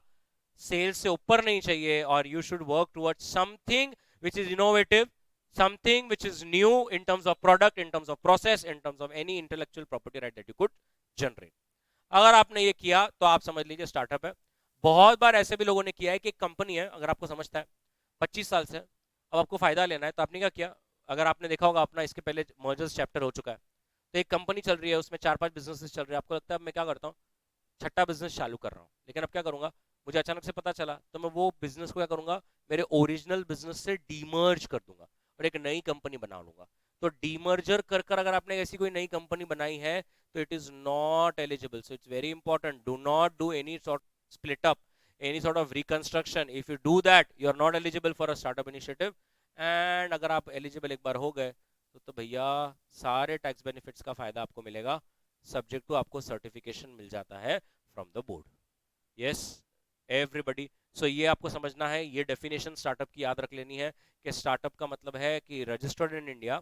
सेल्स से ऊपर नहीं चाहिए, और you should work towards something which is innovative, something which is new in terms of product, in terms of process, in terms of any intellectual property right that you could generate। अगर आपने ये किया तो आप समझ लीजिए startup है। बहुत बार ऐसे भी लोगों ने किया है कि एक कंपनी है, अगर आपको समझता है 25 साल से, अब आपको फायदा लेना है, तो आपने क्या किया? अगर आपने देखा होगा अपना इसके पहले मर्जर्स चैप्टर हो चुका है, तो एक कंपनी चल रही है, उसमें 4-5 बिजनेसेस चल रहे हैं, आपको लगता है अब मैं क्या करता हूँ, छठा बिजनेस चालू कर रहा हूँ, लेकिन अब क्या करूंगा, मुझे अचानक से पता चला, तो मैं वो बिजनेस को क्या करूंगा, मेरे ओरिजिनल बिजनेस से डीमर्ज कर दूंगा और एक नई कंपनी बना लूंगा। तो डीमर्जर कर कर अगर आपने ऐसी कोई नई कंपनी बनाई है तो it is not eligible. So it's very important, do not do any sort split up, any sort of reconstruction. If you do that you are not eligible for a startup initiative. And अगर आप eligible एक बार हो गए तो भैया सारे tax benefits का फायदा आपको मिलेगा, सब्जेक्ट टू आपको सर्टिफिकेशन मिल जाता है from the board. Yes everybody. So ये आपको समझना है, ये डेफिनेशन स्टार्टअप की याद रख लेनी है कि स्टार्टअप का मतलब है कि रजिस्टर्ड इन इंडिया,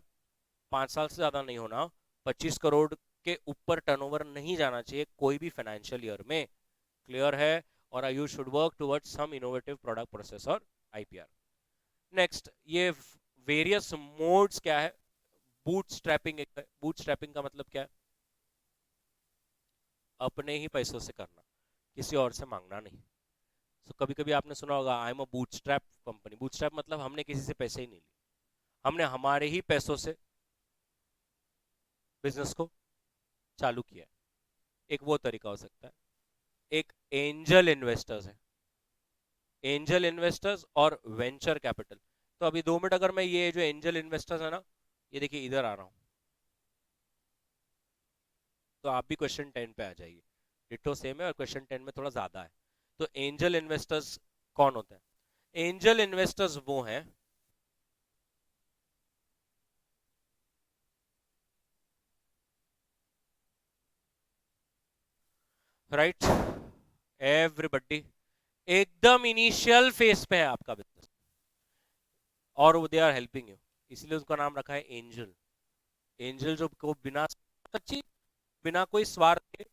5 साल से ज्यादा नहीं होना, 25 करोड़ के ऊपर टर्नओवर नहीं जाना चाहिए कोई भी फाइनेंशियल ईयर में। क्लियर है? और you should work towards some innovative product, process और आईपीआर। नेक्स्ट, ये वेरियस मोड्स क्या है? बूट स्ट्रैपिंग एक है। बूट स्ट्रैपिंग का मतलब क्या है? अपने ही पैसों से करना, किसी और से मांगना नहीं। तो कभी कभी आपने सुना होगा I am a bootstrap company. Bootstrap मतलब हमने किसी से पैसे ही नहीं लिए, हमने हमारे ही पैसों से बिजनेस को चालू किया है। एक वो तरीका हो सकता है। एक एंजल इन्वेस्टर्स है, एंजल इन्वेस्टर्स और वेंचर कैपिटल। तो अभी 2 मिनट अगर मैं ये जो एंजल इन्वेस्टर्स है ना, ये देखिए इधर आ रहा हूं, तो आप भी क्वेश्चन 10 पे आ जाइए। डिटो सेम है और क्वेश्चन 10 में थोड़ा ज्यादा है। तो एंजल इन्वेस्टर्स कौन होते हैं? एंजल इन्वेस्टर्स वो हैं राइट, एवरीबडी एकदम इनिशियल फेज पे है आपका बिजनेस और दे आर हेल्पिंग यू, इसलिए उसका नाम रखा है एंजल। एंजल जो को बिना सच्ची बिना कोई स्वार्थ के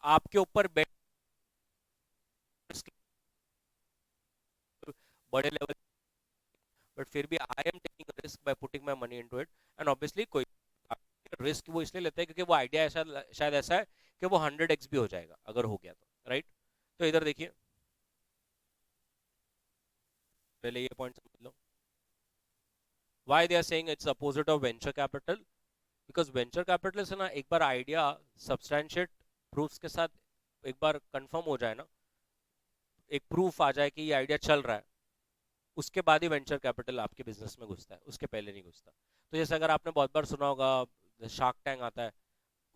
आपके ऊपर बड़े लेवल, बट फिर भी I am taking risk by putting my money into it. And obviously कोई रिस्क वो इसलिए लेते हैं क्योंकि वो आइडिया ऐसा शायद ऐसा है कि वो 100x भी हो जाएगा अगर हो गया तो, राइट। तो इधर देखिए, पहले ये पॉइंट समझ लो, why they are saying it's opposite of venture capital. Because venture capital से ना एक बार आइडिया सब्सटैंशिएट प्रूफ्स के साथ एक बार कंफर्म हो जाए ना, एक प्रूफ आ जाए कि ये आइडिया चल रहा है, उसके बाद ही वेंचर कैपिटल आपके बिजनेस में घुसता है, उसके पहले नहीं घुसता। तो जैसे अगर आपने बहुत बार सुना होगा शार्क टैंक आता है,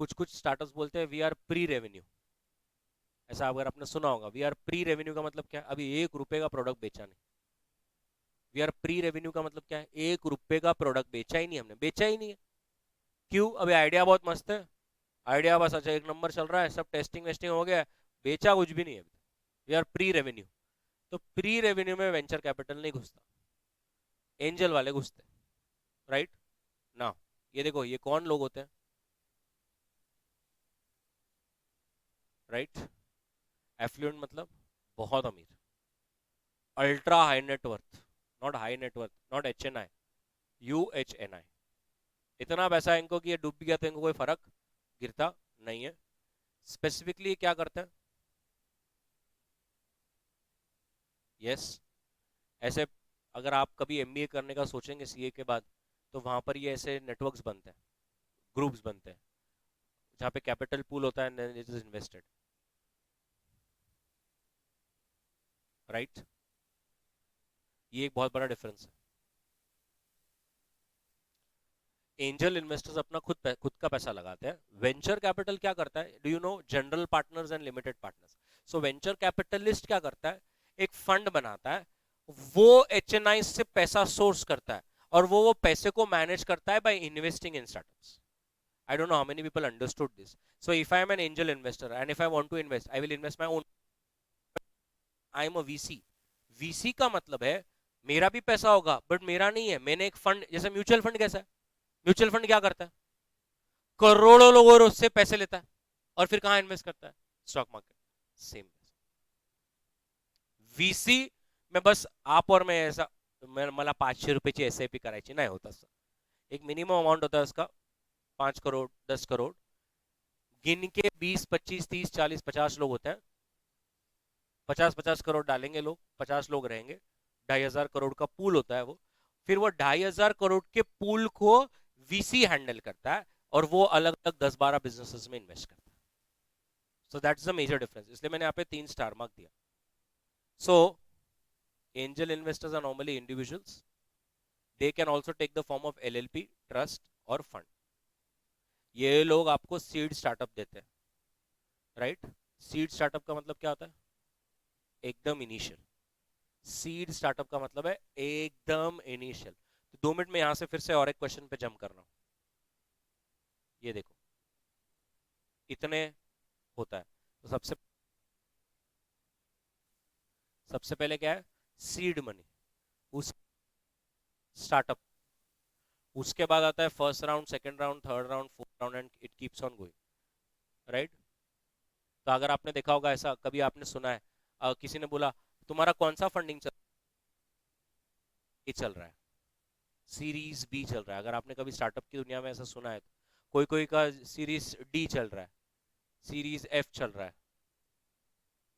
कुछ कुछ स्टार्टअप्स बोलते हैं वी आर प्री रेवेन्यू। ऐसा अगर आपने सुना होगा, वी आर प्री रेवेन्यू का मतलब क्या है, अभी 1 रुपए का प्रोडक्ट बेचा नहीं। वी आर प्री रेवेन्यू का मतलब क्या है, 1 रुपए का प्रोडक्ट बेचा ही नहीं, हमने बेचा ही नहीं है। क्यों? अभी आइडिया बहुत मस्त है, आइडिया बस अच्छा एक नंबर चल रहा है, सब टेस्टिंग वेस्टिंग हो गया है, बेचा कुछ भी नहीं है। We are pre revenue. तो प्री रेवेन्यू में वेंचर कैपिटल नहीं घुसता, एंजल वाले घुसते, राइट ना। ये देखो ये कौन लोग होते हैं, राइट। एफ्लुएंट मतलब बहुत अमीर, ultra high net worth, not high net worth, not HNI, UHNI। इतना पैसा है इनको कि ये डूब भी गया तो इनको कोई फर्क गिरता नहीं है। स्पेसिफिकली क्या करते हैं, यस ऐसे, अगर आप कभी MBA करने का सोचेंगे CA के बाद, तो वहां पर ये ऐसे नेटवर्क्स बनते हैं, ग्रुप्स बनते हैं, जहाँ पे कैपिटल पूल होता है and it is invested, right. ये एक बहुत बड़ा डिफरेंस है। एंजल इन्वेस्टर्स अपना खुद का पैसा लगाते हैं। वेंचर कैपिटल क्या करता है, do you know, general partners and limited partners. So venture capitalist क्या करता है, एक फंड बनाता है, वो HNI से पैसा सोर्स करता है और वो पैसे को मैनेज करता है by investing in startups. I don't know how many people understood this. So if I am an angel investor and if I want to invest, I will invest my own. I am a VC. VC का मतलब है मेरा भी पैसा होगा but मेरा नहीं है, मैंने एक फंड, जैसे म्यूचुअल फंड कैसा है, म्यूचुअल फंड क्या करता है, करोड़ों लोगों से पैसे लेता है और फिर कहां इन्वेस्ट करता है, स्टॉक मार्केट। सेम VC में बस आप और मैं ऐसा, मला 500 रुपयाची SIP करायची नाही होत असं, एक मिनिमम अमाउंट होता है उसका, 5 करोड़ 10 करोड़, गिन के 20 25 30 40 50 लोग होते हैं, 50 50 करोड़ डालेंगे लोग, 50 लोग रहेंगे, 2,500 करोड़ का पूल होता है वो, फिर वो 2,500 करोड़ के पूल को VC हैंडल करता है और वो अलग अलग 10 12 बिजनेसेस में इन्वेस्ट करता है। So that's the major difference, इसलिए मैंने यहाँ पे 3 स्टार मार्क दिया। So angel investors are normally individuals, they can also take the form of LLP, trust और फंड। ये लोग आपको सीड स्टार्टअप देते हैं, राइट। सीड स्टार्टअप का मतलब क्या होता है, एकदम इनिशियल। सीड स्टार्टअप का मतलब है एकदम इनिशियल। तो 2 मिनट में यहां से फिर से और एक क्वेश्चन पे जंप कर रहा हूं, ये देखो इतने होता है। तो सबसे पहले क्या है, सीड मनी, उस स्टार्टअप, उसके बाद आता है first round, second round, third round, fourth round and it keeps on going, right. तो अगर आपने देखा होगा, ऐसा कभी आपने सुना है, किसी ने बोला तुम्हारा कौन सा फंडिंग चल रहा है, सीरीज B चल रहा है। अगर आपने कभी स्टार्टअप की दुनिया में ऐसा सुना है, तो कोई कोई का सीरीज D चल रहा है, सीरीज F चल रहा है,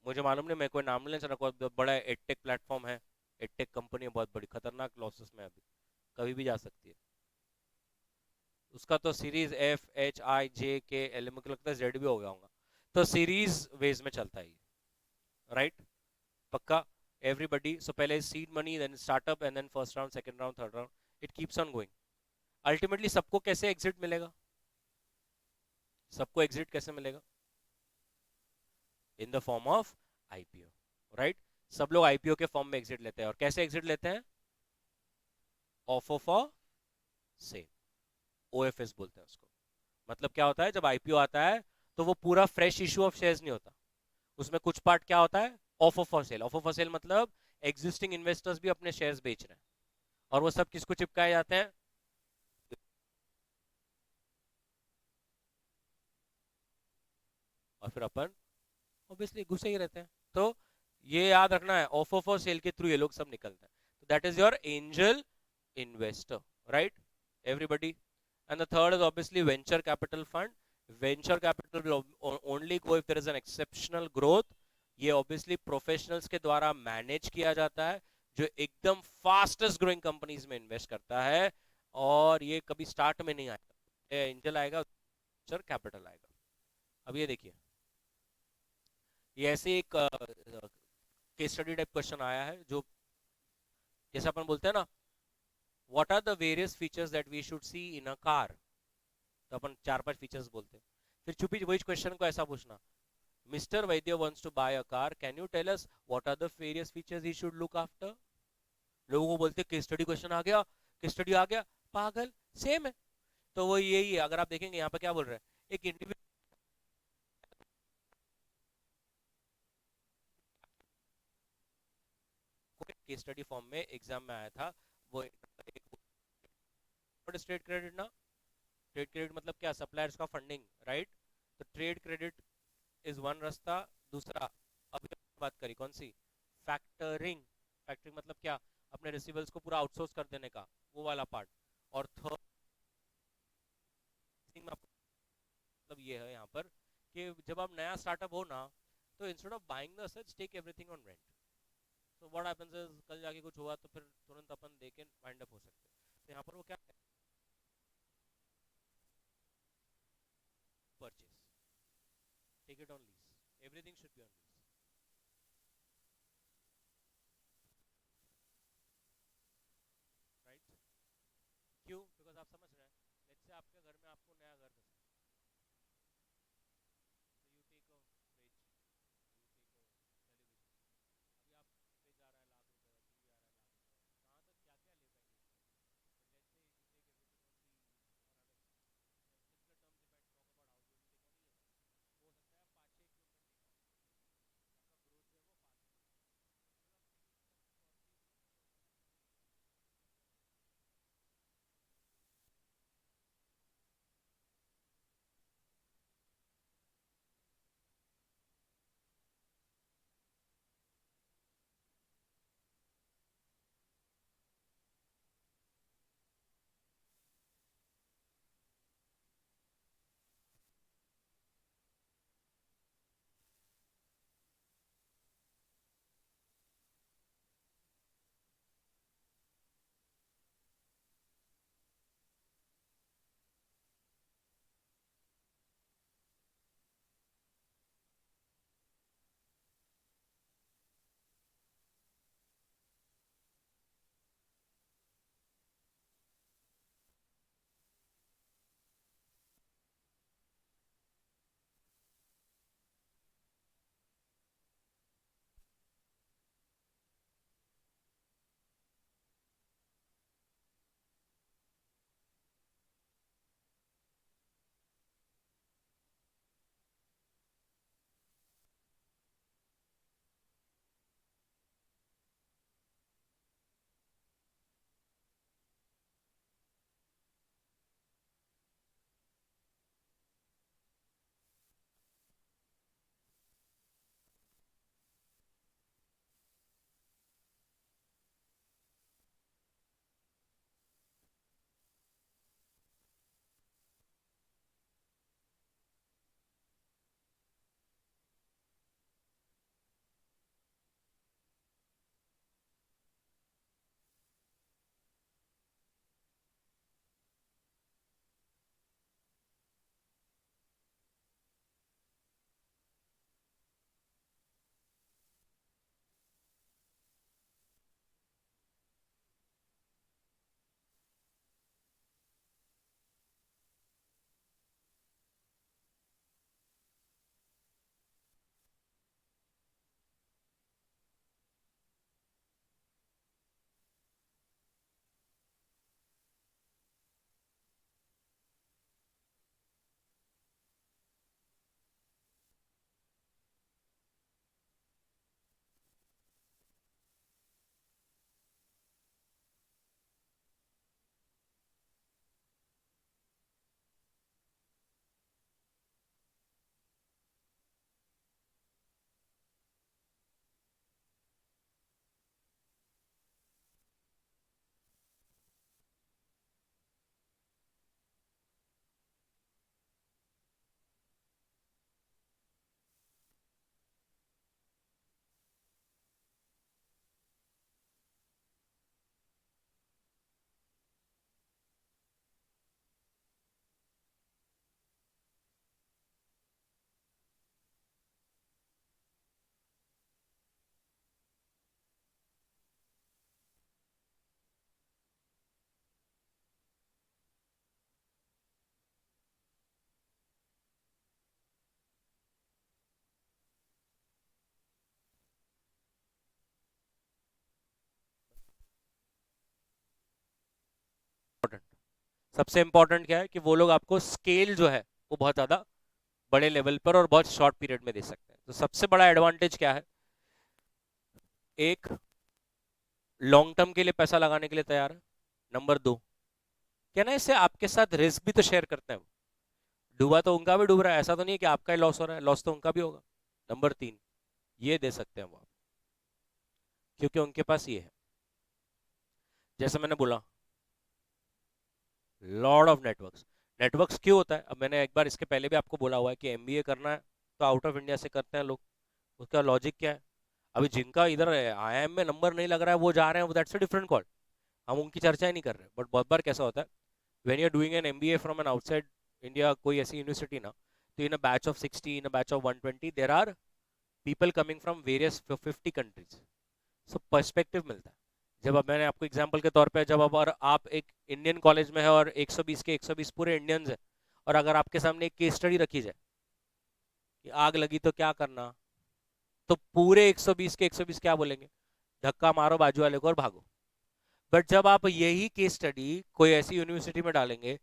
मुझे मालूम नहीं, मैं कोई नाम नहीं लेना, कोई बड़ा एडटेक प्लेटफॉर्म है, एडटेक कंपनी है, बहुत बड़ी, खतरनाक लॉसेस में अभी, कभी भी जा सकती है। उसका तो सीरीज FHIJKL, मुझे लगता है Z भी हो गया होगा। तो सीरीज वेज में चलता है, राइट, पक्का। एवरीबडी, सो पहले seed money, then startup and then first round, second round, third round, it keeps on going. Ultimately सबको कैसे एग्जिट मिलेगा, सबको एग्जिट कैसे मिलेगा, in the form of IPO, राइट। सब लोग आईपीओ के फॉर्म में एग्जिट लेते हैं, और कैसे एग्जिट लेते हैं? ऑफर फॉर सेल, ओएफएस बोलते हैं उसको। मतलब क्या होता है, जब आईपीओ आता है तो वो पूरा फ्रेश इशू ऑफ शेयर्स नहीं होता, उसमें कुछ पार्ट क्या होता है, offer for cell. Offer for cell मतलब एग्जिस्टिंग इन्वेस्टर्स भी अपने शेयर्स बेच रहे हैं, और वो सब किसको चिपकाए जाते हैं? और फिर अपन ऑब्वियसली घुसे ही रहते हैं। तो ये याद रखना है, ऑफर फॉर सेल के थ्रू ये लोग सब निकलते हैं। तो that is your angel investor, right, everybody. And the third is obviously venture capital fund. Venture capital will only go if there is an exceptional growth. ये ऑब्वियसली प्रोफेशनल्स के द्वारा मैनेज किया जाता है, जो एकदम फास्टेस्ट ग्रोइंग कंपनीज में invest करता है, और ये कभी स्टार्ट में नहीं आएगा, एंजल आएगा, वेंचर कैपिटल आएगा। अब ये देखिए, ये ऐसे एक केस स्टडी टाइप क्वेश्चन आया है, जो जैसे अपन बोलते हैं ना, what are the various features that we should see in a car, तो अपन चार पांच फीचर्स बोलते हैं। फिर चुपी वही क्वेश्चन को ऐसा पूछना, mister Vaidya wants to buy a car, can you tell us what are the various features he should look after. लोगों को बोलते केस स्टडी क्वेश्चन आ गया, केस स्टडी आ गया, पागल, सेम है। तो वो यही है, अगर आप देखेंगे यहाँ पे क्या बोल रहे हैं, एक इंडिविजुअल को केस स्टडी फॉर्म में एग्जाम में आया था, वो एक ट्रेड क्रेडिट ना, ट्रेड क्रेडिट मतलब क्या, सप्लायर्स का फंडिंग, राइट। तो ट्रेड क्रेडिट इज वन रास्ता। दूसरा, अभी बात करी कौन सी, फैक्टरिंग। फैक्टरिंग मतलब क्या, अपने रिसीवेबल्स को पूरा आउटसोर्स कर देने का, वो वाला पार्ट। और थर्ड थिंग मतलब ये है यहाँ पर, कि जब आप नया स्टार्टअप हो ना, तो instead of buying the assets, take everything on rent. तो व्हाट हैपेंस इज, कल जाके कुछ हुआ तो फिर तुरंत अपन दे के वाइंड अप हो सकते हैं। तो यहाँ पर वो क्या, purchase, take it on lease, everything should be on lease, right. क्यों? बिकॉज आप समझ रहे हैं, लेट्स से आपके घर में आपको नया घर बसा, तो you take a fridge, you take a television, अभी आप फ्रिज आ रहा है लाख रुपए, टीवी आ रहा है लाख रुपए, कहाँ तक क्या क्या ले पाएंगे इसमें। But let's say if you take everything on lease और अगर simpler terms if I talk about house holding take on EMI, तो हो सकता है आप पाँच छः इक्विपमेंट टेक ऑन करो, आपका ग्रोथ जो है वो फास्ट होगा। मतलब आप taking some costly equipment on lease. सबसे इंपॉर्टेंट क्या है कि वो लोग आपको स्केल जो है वो बहुत ज़्यादा बड़े लेवल पर और बहुत शॉर्ट पीरियड में दे सकते हैं। तो सबसे बड़ा एडवांटेज क्या है, एक, लॉन्ग टर्म के लिए पैसा लगाने के लिए तैयार है। नंबर दो, क्या ना इससे आपके साथ रिस्क भी तो शेयर करते हैं वो। डूबा तो उनका भी डूब रहा है, ऐसा तो नहीं है कि आपका ही लॉस हो रहा है, लॉस तो उनका भी होगा। नंबर तीन, ये दे सकते हैं वो आप, क्योंकि उनके पास ये है, जैसे मैंने बोला, लॉर्ड ऑफ नेटवर्क्स। नेटवर्क्स क्यों होता है, अब मैंने एक बार इसके पहले भी आपको बोला हुआ है कि एमबीए करना है तो आउट ऑफ इंडिया से करते हैं लोग। उसका लॉजिक क्या है, अभी जिनका इधर आईआईएम में नंबर नहीं लग रहा है वो जा रहे हैं, दैट्स अ डिफरेंट कॉल, हम उनकी चर्चा ही नहीं कर रहे। बट बहुत बार कैसा होता है, when you are doing an MBA from an outside India, कोई ऐसी यूनिवर्सिटी ना, तो in a batch of 60, in a batch of 120 there are people coming from various 50 countries. So perspective मिलता है। जब अब मैंने आपको एग्जांपल के तौर पे, जब अब और आप एक इंडियन कॉलेज में है और 120 के 120 पूरे इंडियंस है, और अगर आपके सामने एक केस स्टडी रखी जाए कि आग लगी तो क्या करना, तो पूरे 120 के 120 क्या बोलेंगे, धक्का मारो बाजू वाले को और भागो। बट जब आप यही केस स्टडी कोई ऐसी यूनिवर्सिटी में डालेंगे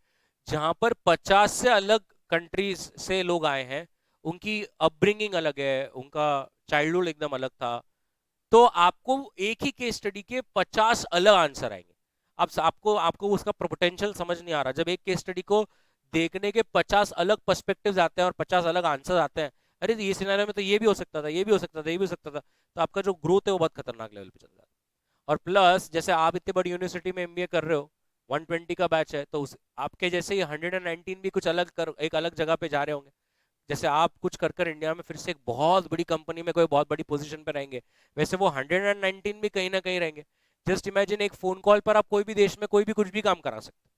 जहां पर 50 से अलग कंट्रीज से लोग आए हैं, उनकी अपब्रिंगिंग अलग है, उनका चाइल्डहुड एकदम अलग था, तो आपको एक ही केस स्टडी के 50 अलग आंसर आएंगे। अब आपको आपको उसका पोटेंशियल समझ नहीं आ रहा, जब एक केस स्टडी को देखने के 50 अलग पर्सपेक्टिव्स आते हैं और 50 अलग आंसर आते हैं, अरे ये सिनेरियो में तो ये भी हो सकता था, ये भी हो सकता था, ये भी हो सकता था, तो आपका जो ग्रोथ है वो बहुत खतरनाक लेवल पे चल रहा है। और प्लस जैसे आप इतनी बड़ी यूनिवर्सिटी में एमबीए कर रहे हो, 120 का बैच है, तो उस आपके जैसे ही 119 भी कुछ अलग कर एक अलग जगह पे जा रहे होंगे। जैसे आप कुछ कर कर इंडिया में फिर से एक बहुत बड़ी कंपनी में कोई बहुत बड़ी पोजीशन पे रहेंगे, वैसे वो 119 भी कहीं ना कहीं रहेंगे। जस्ट इमेजिन, एक फोन कॉल पर आप कोई भी देश में कोई भी कुछ भी काम करा सकते,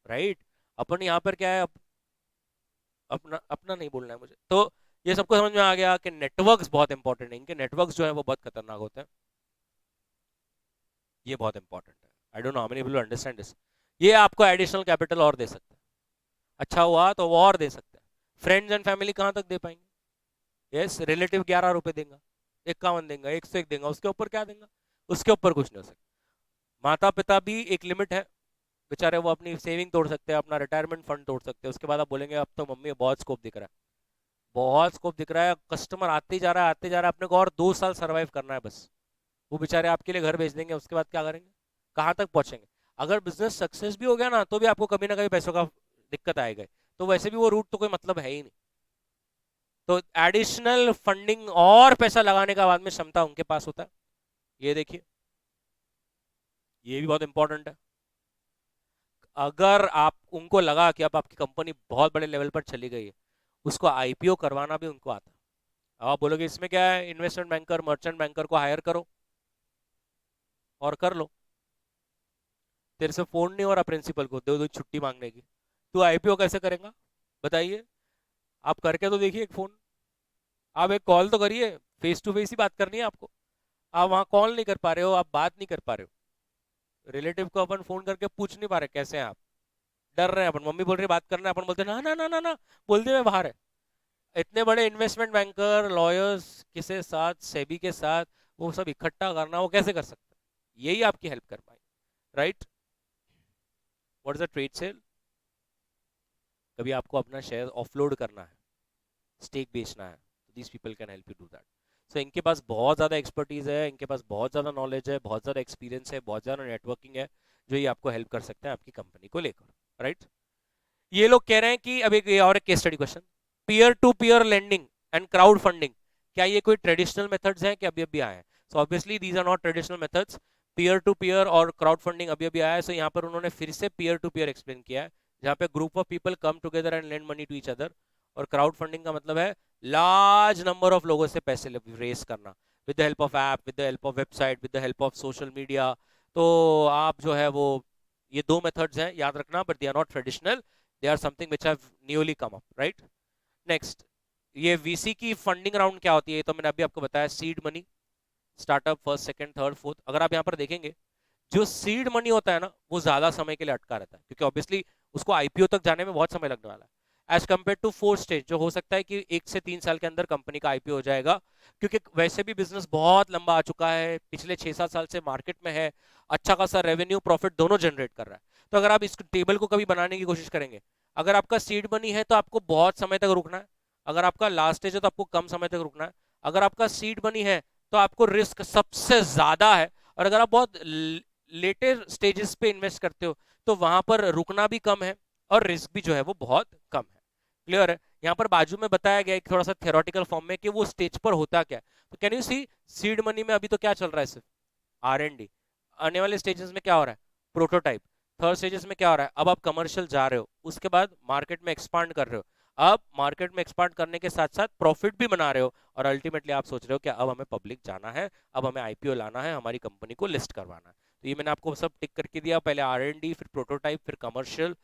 राइट। अपन यहाँ पर क्या है, अपना अपना नहीं बोलना है मुझे तो। ये सबको समझ में आ गया कि नेटवर्क्स बहुत इंपॉर्टेंट है, इनके नेटवर्क्स जो है वो बहुत खतरनाक होते हैं। ये बहुत इंपॉर्टेंट है, I don't know how many people understand this. ये आपको एडिशनल कैपिटल और दे सकते हैं, अच्छा हुआ तो वो और दे सकते हैं। फ्रेंड्स एंड फैमिली कहाँ तक दे पाएंगे, यस, रिलेटिव 11 रुपए देगा, 51 देगा, 101 देगा, उसके ऊपर क्या देगा, उसके ऊपर कुछ नहीं हो सकता। माता पिता भी एक लिमिट है, बेचारे वो अपनी सेविंग तोड़ सकते हैं, अपना रिटायरमेंट फंड तोड़ सकते हैं, उसके बाद आप बोलेंगे अब तो मम्मी बहुत स्कोप दिख रहा है, बहुत स्कोप दिख रहा है, कस्टमर आते ही जा रहा है, आते जा रहा है, अपने को और 2 साल सर्वाइव करना है बस। वो बेचारे आपके लिए घर भेज देंगे, उसके बाद क्या करेंगे, कहाँ तक पहुंचेंगे। अगर बिजनेस सक्सेस भी हो गया ना, तो भी आपको कभी ना कभी पैसों का दिक्कत आएगा, तो वैसे भी वो रूट तो कोई मतलब है ही नहीं। तो एडिशनल फंडिंग और पैसा लगाने का बाद में क्षमता उनके पास होता है। ये देखिए, ये भी बहुत इंपॉर्टेंट है। अगर आप उनको लगा कि अब आपकी कंपनी बहुत बड़े लेवल पर चली गई है, उसको आईपीओ करवाना भी उनको आता है। अब आप बोलोगे इसमें क्या है, इन्वेस्टमेंट बैंकर मर्चेंट बैंकर को हायर करो और कर लो। तेरे से फोन नहीं हो रहा प्रिंसिपल को, दो दो छुट्टी मांगने की, तू आईपीओ कैसे करेगा, बताइए। आप करके तो देखिए एक फोन, आप एक कॉल तो करिए, फेस टू फेस ही बात करनी है आपको। आप वहां कॉल नहीं कर पा रहे हो, आप बात नहीं कर पा रहे हो, रिलेटिव को अपन फोन करके पूछ नहीं पा रहे कैसे हैं आप, डर रहे हैं अपन, मम्मी बोल रही है बात करना है, अपन बोलते हैं ना ना ना ना ना, बोलते हुए बाहर है। इतने बड़े इन्वेस्टमेंट बैंकर लॉयर्स के साथ, सेबी के साथ, वो सब इकट्ठा करना, वो कैसे कर सकते हैं, यही आपकी हेल्प कर पाए, right. What is the trade sale, कभी आपको अपना शेयर ऑफलोड करना है, स्टेक बेचना है, तो these people can help you do that. So इनके पास बहुत ज़्यादा एक्सपर्टीज है, इनके पास बहुत ज़्यादा नॉलेज है, बहुत ज़्यादा एक्सपीरियंस है, बहुत ज़्यादा नेटवर्किंग है, जो ये आपको हेल्प कर सकते हैं आपकी कंपनी को लेकर, राइट। ये लोग कह रहे हैं कि अब एक ये और एक case study question, peer to peer lending and crowd funding, क्या ये कोई ट्रेडिशनल मेथड्स हैं कि अभी अभी आए हैं। So obviously these are not traditional methods. Peer to peer और क्राउड फंडिंग अभी अभी आया है, सो यहाँ पर उन्होंने फिर से पीयर टू पीयर एक्सप्लेन किया है, जहाँ पे group of people come together and lend money to each other. और क्राउड फंडिंग का मतलब है लार्ज नंबर ऑफ लोगों से पैसे रेस करना, with the help of app, with the help of website, with the help of social media. तो आप जो है वो, ये दो मेथड्स हैं याद रखना, but they are not traditional, they are something which have newly come up, right? Next, ये वीसी की फंडिंग राउंड क्या होती है, ये तो मैंने अभी आपको बताया, seed money, startup first second third fourth. अगर आप यहाँ पर देखेंगे, जो सीड मनी होता है ना, वो ज्यादा समय के लिए अटका रहता है, क्योंकि ऑब्वियसली उसको आईपीओ तक जाने में बहुत समय लगने वाला है। एज कम्पेयर टू 4 स्टेज, जो हो सकता है कि 1 से 3 साल के अंदर कंपनी का आईपीओ हो जाएगा, क्योंकि वैसे भी बिजनेस बहुत लंबा आ चुका है, पिछले 6-7 साल से मार्केट में है, अच्छा खासा रेवेन्यू प्रॉफिट दोनों जनरेट कर रहा है। तो अगर आप इस टेबल को कभी बनाने की कोशिश करेंगे, अगर आपका सीड मनी है तो आपको बहुत समय तक रुकना है, अगर आपका लास्ट स्टेज है तो आपको कम समय तक रुकना है, अगर आपका सीड मनी है तो आपको रिस्क सबसे ज्यादा है, और अगर आप बहुत लेटर स्टेजेस पे इन्वेस्ट करते हो तो वहां पर रुकना भी कम है और रिस्क भी जो है वो बहुत कम है। क्लियर है? यहाँ पर बाजू में बताया गया है थोड़ा सा थियोरेटिकल फॉर्म में कि वो स्टेज पर होता क्या है। तो can you see, seed money में अभी तो क्या चल रहा है, सिर्फ R&D। आने वाले स्टेजेस में क्या हो रहा है, प्रोटोटाइप। थर्ड स्टेजेस में क्या हो रहा है, अब आप कमर्शियल जा रहे हो, उसके बाद मार्केट में एक्सपांड कर रहे हो, अब मार्केट में एक्सपांड करने के साथ साथ प्रॉफिट भी बना रहे हो, और अल्टीमेटली आप सोच रहे हो कि अब हमें पब्लिक जाना है, अब हमें आईपीओ लाना है, हमारी कंपनी को लिस्ट करवाना है। तो ये मैंने आपको सब टिक करके दिया, पहले R&D, फिर प्रोटोटाइप, फिर कमर्शियल,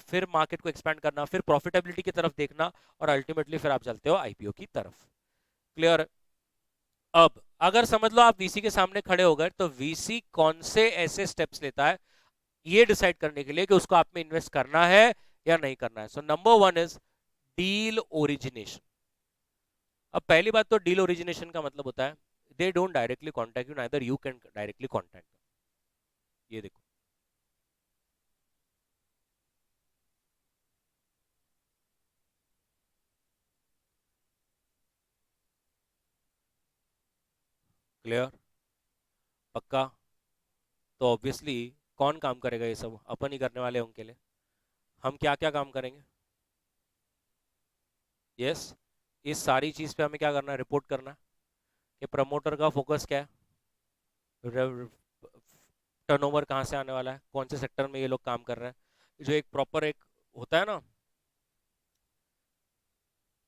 फिर मार्केट को एक्सपैंड करना, फिर प्रॉफिटेबिलिटी की तरफ देखना, और अल्टीमेटली फिर आप चलते हो आईपीओ की तरफ। क्लियर? अब अगर समझ लो आप वीसी के सामने खड़े हो गए, तो वीसी कौन से ऐसे स्टेप्स लेता है ये डिसाइड करने के लिए कि उसको आप में इन्वेस्ट करना है या नहीं करना है। So number 1 is deal origination. अब पहली बात तो डील ओरिजिनेशन का मतलब होता है they don't directly contact you, neither you can directly contact. ये देखो, क्लियर? पक्का? तो ऑब्वियसली कौन काम करेगा, ये सब अपन ही करने वाले हैं उनके लिए। हम क्या क्या काम करेंगे? यस, इस सारी चीज पे हमें क्या करना है, रिपोर्ट करना है कि प्रमोटर का फोकस क्या है, टर्नओवर कहाँ से आने वाला है, कौन से सेक्टर में ये लोग काम कर रहे हैं, जो एक प्रॉपर एक होता है ना,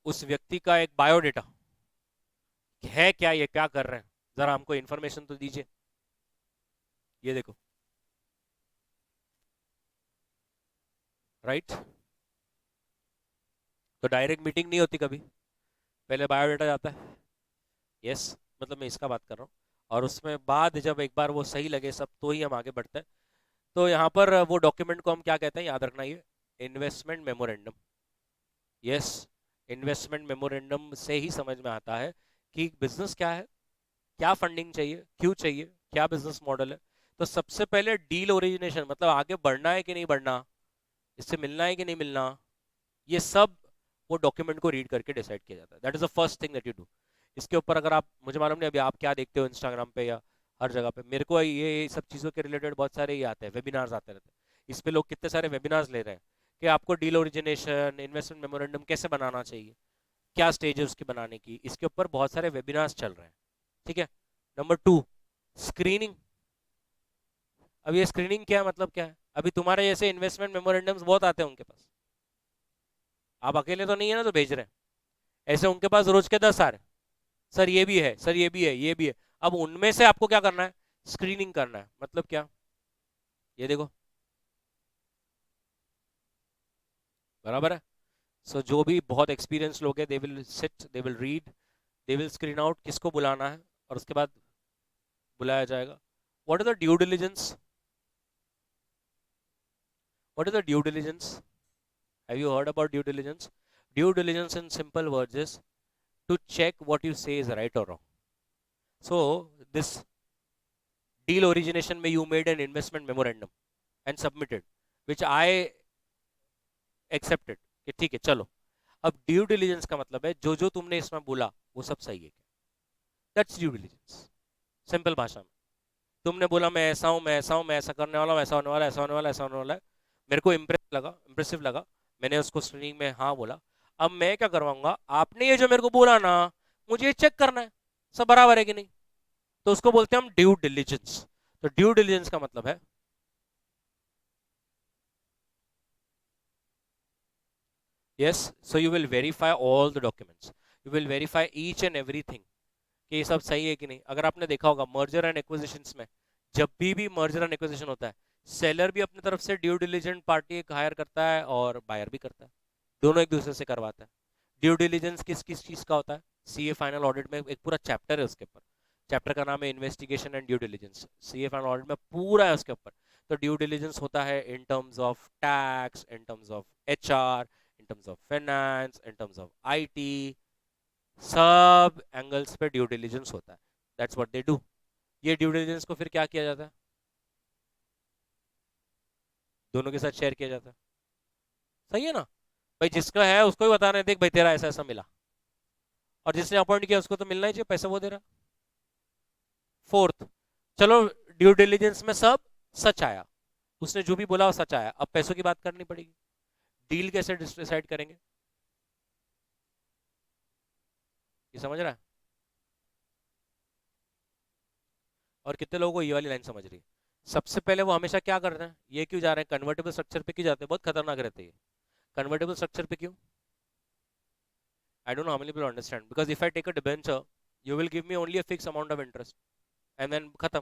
उस व्यक्ति का एक बायोडेटा है, क्या ये क्या कर रहे हैं, जरा हमको इन्फॉर्मेशन तो दीजिए। ये देखो, राइट? तो डायरेक्ट मीटिंग नहीं होती कभी, पहले बायोडेटा जाता है। यस, मतलब मैं इसका बात कर रहा हूँ, और उसमें बाद जब एक बार वो सही लगे सब, तो ही हम आगे बढ़ते हैं। तो यहाँ पर वो डॉक्यूमेंट को हम क्या कहते हैं, याद रखना, ये investment memorandum. Yes, investment memorandum से ही समझ में आता है कि बिजनेस क्या है, क्या फंडिंग चाहिए, क्यों चाहिए, क्या बिजनेस मॉडल है। तो सबसे पहले डील ओरिजिनेशन, मतलब आगे बढ़ना है कि नहीं बढ़ना, इससे मिलना है कि नहीं मिलना, ये सब वो डॉक्यूमेंट को रीड करके डिसाइड किया जाता है। That is the first thing that you do. इसके ऊपर अगर आप, मुझे मालूम नहीं अभी आप क्या देखते हो इंस्टाग्राम पे या हर जगह पे, मेरे को ये सब चीज़ों के रिलेटेड बहुत सारे ये आते हैं, वेबिनार्स आते रहते हैं, इस पे लोग कितने सारे वेबिनार्स ले रहे हैं कि आपको डील ओरिजिनेशन, इन्वेस्टमेंट मेमोरेंडम कैसे बनाना चाहिए, क्या स्टेज है उसकी बनाने की, इसके ऊपर बहुत सारे वेबिनार्स चल रहे हैं। ठीक है? Number 2, screening. अब ये स्क्रीनिंग क्या है, मतलब क्या है, अभी तुम्हारे जैसे इन्वेस्टमेंट मेमोरेंडम्स बहुत आते हैं उनके पास, आप अकेले तो नहीं है ना तो भेज रहे हैं, ऐसे उनके पास रोज के 10 आ रहे हैं, सर ये भी है, सर ये भी है, ये भी है। अब उनमें से आपको क्या करना है, स्क्रीनिंग करना है। मतलब क्या, ये देखो, बराबर है? सो जो भी बहुत एक्सपीरियंस लोग हैं, they will sit, they will read, they will screen out किसको बुलाना है, और उसके बाद बुलाया जाएगा। What is the due diligence? What is the due diligence? Have you heard about due diligence? Due diligence in simple words is to check what you say is right or wrong. So this deal origination में you made an investment memorandum and submitted, which I accepted कि ठीक है चलो। अब due diligence का मतलब है जो जो तुमने इसमें बोला वो सब सही है क्या, दैट्स ड्यू डिलीजेंस। सिंपल भाषा में, तुमने बोला मैं ऐसा हूँ, मैं ऐसा हूँ, मैं ऐसा करने वाला हूँ, ऐसा होने वाला, ऐसा होने वाला, ऐसा होने वाला है, मेरे को इम्प्रेसिव लगा, मैंने उसको स्क्रीनिंग में हाँ बोला। अब मैं क्या करवाऊंगा, आपने ये जो मेरे को बोला ना, मुझे ये चेक करना है सब बराबर है कि नहीं, तो उसको बोलते हैं हम ड्यू डिलिजेंस। तो ड्यू डिलिजेंस का मतलब है, yes, so you will verify all the documents, you will verify each and everything कि ये सब सही है कि नहीं। अगर आपने देखा होगा मर्जर एंड एक्विजिशंस में, जब भी मर्जर एंड एक्विजिशन होता है, सेलर भी अपनी तरफ से ड्यू डिलिजेंट पार्टी एक हायर करता है और बायर भी करता है, दोनों एक दूसरे से करवाता है। ड्यू डिलिजेंस किस किस चीज का होता है, सीए फाइनल ऑडिट में एक पूरा चैप्टर है उसके ऊपर, चैप्टर का नाम है investigation and due diligence, CA final audit में पूरा है उसके ऊपर। तो ड्यू डिलिजेंस होता है इन terms of tax, in terms of HR, in terms of finance, in terms of IT, सब एंगल्स पे ड्यू डिलिजेंस होता है. That's what they do. ये ड्यू डिलिजेंस को फिर क्या किया जाता है? दोनों के साथ शेयर किया जाता है. सही है ना भाई? जिसका है उसको भी बताना है, देख भाई तेरा ऐसा ऐसा मिला, और जिसने अपॉइंट किया उसको तो मिलना ही चाहिए, पैसा वो दे रहा. फोर्थ, चलो ड्यू डिलिजेंस में सब सच आया, उसने जो भी बोला वो सच आया, अब पैसों की बात करनी पड़ेगी. डील कैसे डिसाइड करेंगे? ये समझ रहा है? और कितने लोगों को ये वाली लाइन समझ रही है? सबसे पहले वो हमेशा क्या कर रहे हैं, ये क्यों जा रहे हैं कन्वर्टेबल स्ट्रक्चर पे, क्यों जाते हैं? बहुत खतरनाक रहते हैं कन्वर्टेबल स्ट्रक्चर पे. क्यों? I don't know how many people understand. Because if I take a debenture, you will give me only a fixed amount of interest, and then खत्म.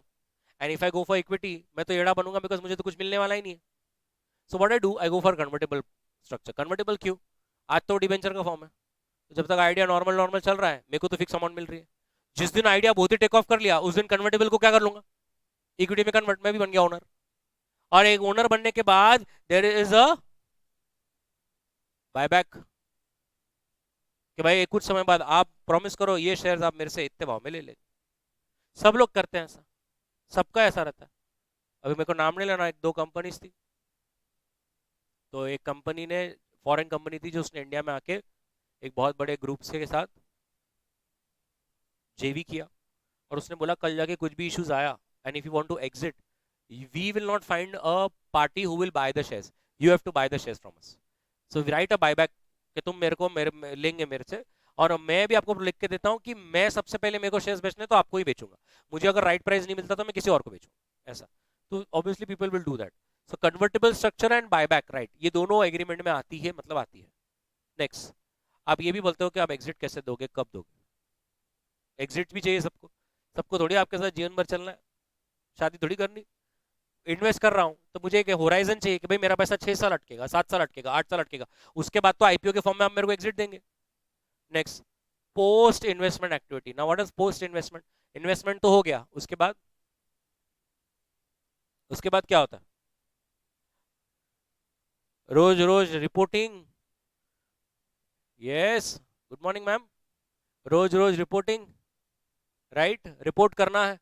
And if I go for equity, मैं तो एड़ा बनूंगा, because मुझे तो कुछ मिलने वाला ही नहीं है. So what I do, I go for convertible structure. Convertible क्यों? आज तो डिबेंचर का फॉर्म है, तो जब तक आइडिया नॉर्मल नॉर्मल चल रहा है, मेरे को तो फिक्स अमाउंट मिल रही है. जिस दिन आइडिया बहुत ही टेक ऑफ कर लिया, उस दिन कन्वर्टेबल को क्या कर लूंगा, इक्विटी में कन्वर्ट, मैं भी बन गया ओनर. और एक ओनर बनने के बाद देयर इज अ बायबैक, कि भाई कुछ समय बाद आप प्रॉमिस करो ये शेयर्स आप मेरे से इतने भाव में ले लेंगे. सब लोग करते हैं ऐसा, सबका ऐसा रहता है. अभी मेरे को नाम नहीं लेना, एक दो कंपनीज थी, तो एक कंपनी ने, फॉरेन कंपनी थी, जो उसने इंडिया में आके एक बहुत बड़े ग्रुप से के साथ जेवी किया, और उसने बोला कल जाके कुछ भी इश्यूज आया, and if you want to exit, we will not find a party who will buy the shares, you have to buy the shares from us. So we write a buyback, कि तुम मेरे को लेंगे मेरे से, और मैं भी आपको लिख के देता हूं कि मैं सबसे पहले, मेरे को शेयर्स बेचने तो आपको ही बेचूंगा, मुझे अगर राइट प्राइस नहीं मिलता तो मैं किसी और को बेचूंगा, ऐसा. तो obviously people will do that. So convertible structure and buyback right, ये दोनों एग्रीमेंट में आती है, मतलब आती है. नेक्स्ट, आप ये भी बोलते हो कि आप एग्जिट कैसे दोगे, कब दोगे? एग्जिट भी चाहिए सबको, सबको थोड़ी आपके साथ जीवन भर चलना है, शादी थोड़ी करनी. इन्वेस्ट कर रहा हूं तो मुझे एक होराइजन चाहिए कि भाई मेरा पैसा 6 साल अटकेगा, 7 साल अटकेगा, 8 साल अटकेगा, उसके बाद तो आईपीओ के फॉर्म में आप मेरे को एग्जिट देंगे. Next, post investment activity. Now what is post investment? Investment तो हो गया, उसके बाद, उसके बाद क्या होता है? रोज रोज reporting. Yes, good morning ma'am. रोज रोज रिपोर्टिंग, राइट, रिपोर्ट करना है.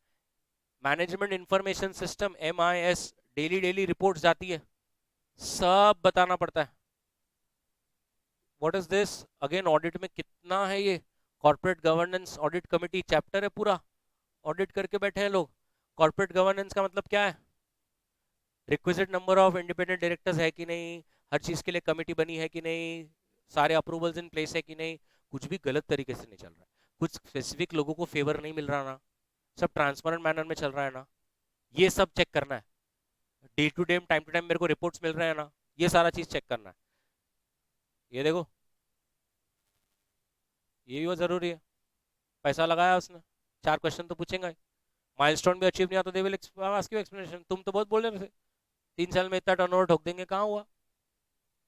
Management information system, MIS, daily daily reports जाती है, सब बताना पड़ता है. What is this again? Audit में कितना है ये, corporate governance audit committee chapter है पूरा, ऑडिट करके बैठे हैं लोग. कॉर्पोरेट गवर्नेंस का मतलब क्या है? Requisite number of independent directors है कि नहीं, हर चीज के लिए कमेटी बनी है कि नहीं, सारे अप्रूवल्स इन प्लेस है कि नहीं, कुछ भी गलत तरीके से नहीं चल रहा है, कुछ स्पेसिफिक लोगों को फेवर नहीं मिल रहा ना, सब ट्रांसपेरेंट मैनर में चल रहा है ना, ये सब चेक करना है. Day to day, time to time मेरे को रिपोर्ट्स मिल रहे हैं ना, ये सारा चीज चेक करना है. ये देखो, ये भी बहुत जरूरी है. पैसा लगाया उसने, 4 क्वेश्चन तो पूछेंगे. माइलस्टोन भी अचीव नहीं आता, they will ask you explanation. तुम तो बहुत बोल रहे थे 3 साल में इतना टर्नओवर ठोक देंगे, कहाँ हुआ?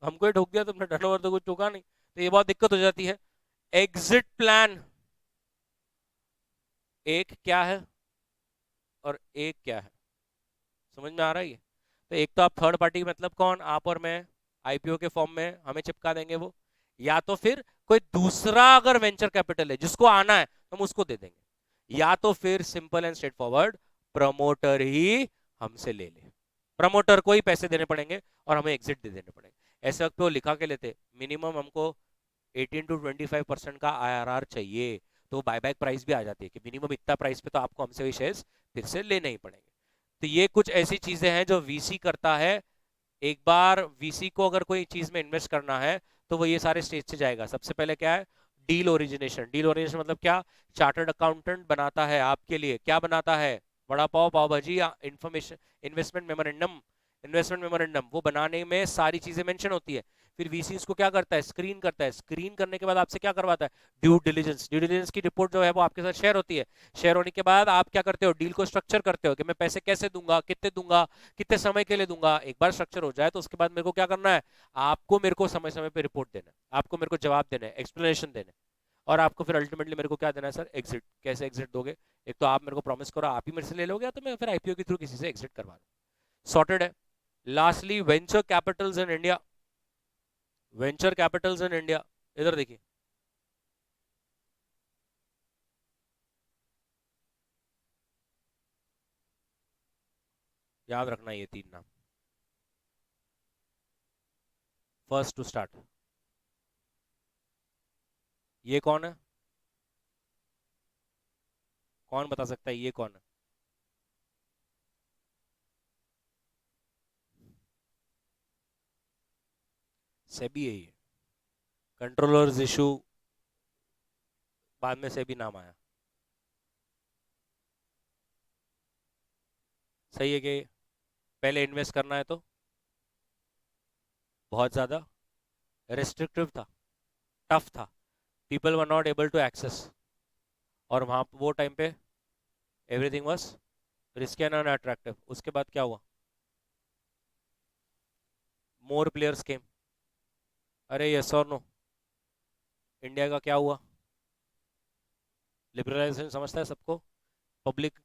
हमको ही ठोक दिया तुमने, टर्नओवर तो कुछ ठोका नहीं. तो ये बहुत दिक्कत हो जाती है. एग्जिट प्लान, एक क्या है और एक क्या है, समझ में आ रहा है ये? तो एक तो आप थर्ड पार्टी, मतलब कौन, आप और मैं, आईपीओ के फॉर्म में हमें चिपका देंगे वो, या तो फिर कोई दूसरा अगर वेंचर कैपिटल है जिसको आना है हम उसको दे देंगे, या तो फिर simple and straightforward promoter ही हमसे ले ले, प्रमोटर को ही पैसे देने पड़ेंगे और हमें एग्जिट दे देने पड़ेंगे. ऐसे वक्त पे वो लिखा के लेते मिनिमम हमको 18 to 25% का IRR चाहिए, तो बायबैक प्राइस भी आ जाती है कि मिनिमम इतना प्राइस पे तो आपको हमसे वही शेयर्स फिर से लेने ही पड़ेंगे. तो ये कुछ ऐसी चीजें हैं जो वीसी करता है. एक बार वीसी को अगर कोई चीज में इन्वेस्ट करना है तो वो ये सारे स्टेज से जाएगा. सबसे पहले क्या है? Deal origination. डील ओरिजिनेशन मतलब क्या? चार्टर्ड अकाउंटेंट बनाता है आपके लिए, क्या बनाता है? वड़ा पाव, पाव भाजी, या information, investment memorandum, investment memorandum, वो बनाने में सारी चीजें मेंशन होती है. फिर वीसी इसको क्या करता है? स्क्रीन करता है. स्क्रीन करने के बाद आपसे क्या करवाता है? Due diligence. ड्यू डिलीजेंस की रिपोर्ट जो है वो आपके साथ शेयर होती है. शेयर होने के बाद आप क्या करते हो? डील को स्ट्रक्चर करते हो कि मैं पैसे कैसे दूंगा, कितने दूंगा, कितने समय के लिए दूंगा. एक बार स्ट्रक्चर हो जाए तो उसके बाद मेरे को क्या करना है? आपको मेरे को समय समय पे रिपोर्ट देना है, आपको मेरे को जवाब देना है, एक्सप्लेनेशन देना है, और आपको फिर अल्टीमेटली मेरे को क्या देना है सर? एग्जिट. कैसे एग्जिट दोगे? एक तो आप मेरे को प्रॉमिस करो आप ही मेरे से ले लोगे, या तो मैं फिर आईपीओ के थ्रू किसी से एग्जिट करवा दूं. सॉर्टेड है. Lastly, venture Capitals in India. Venture Capitals in India, इधर देखिए, याद रखना ये तीन नाम, फर्स्ट टू स्टार्ट। ये कौन है, कौन बता सकता है ये कौन है? सेबी है ये। कंट्रोलर्स इशू, बाद में सेबी नाम आया। सही है कि पहले इन्वेस्ट करना है तो बहुत ज़्यादा रेस्ट्रिक्टिव था, टफ था, people were not able to access, और वहाँ वो टाइम पे everything was risky and unattractive. उसके बाद क्या हुआ? मोर प्लेयर्स केम। अरे यस और नो, इंडिया का क्या हुआ? लिबरलाइजेशन समझता है सबको, पब्लिक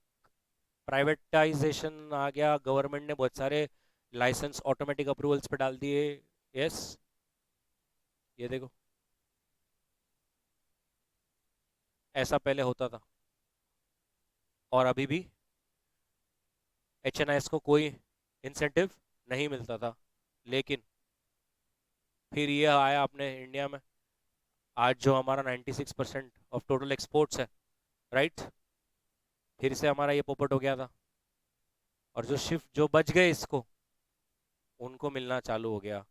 प्राइवेटाइजेशन आ गया, गवर्नमेंट ने बहुत सारे लाइसेंस ऑटोमेटिक अप्रूवल्स पे डाल दिए। यस, ये देखो, ऐसा पहले होता था, और अभी भी एच को कोई इंसेंटिव नहीं मिलता था, लेकिन फिर ये आया अपने इंडिया में, आज जो हमारा 96% ऑफ टोटल एक्सपोर्ट्स है, राइट, फिर से हमारा ये पोपट हो गया था, और जो शिफ्ट जो बच गए इसको, उनको मिलना चालू हो गया,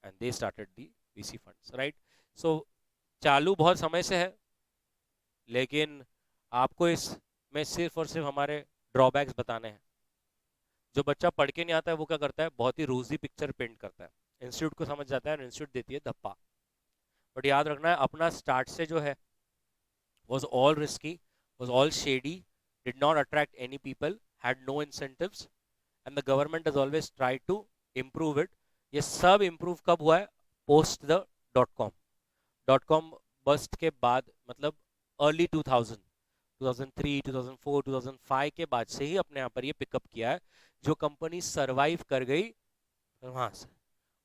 and they started the VC funds, right. So चालू बहुत समय से है, लेकिन आपको इसमें सिर्फ और सिर्फ हमारे ड्रॉबैक्स बताने हैं। जो बच्चा पढ़ के नहीं आता है वो क्या करता है, बहुत ही रोजी पिक्चर पेंट करता है, इंस्टीट्यूट को समझ जाता है, इंस्टीट्यूट देती है धप्पा। बट याद रखना है, अपना स्टार्ट से जो है was all risky, was all shady, did not attract any people, had no incentives, and the government has always tried to improve it. ये सब improve कब हुआ है? Post the .com, .com bust के बाद, मतलब early 2000, 2003, 2004, 2005 के बाद से ही अपने यहाँ पर ये पिकअप किया है, जो कंपनी सरवाइव कर गई वहां से।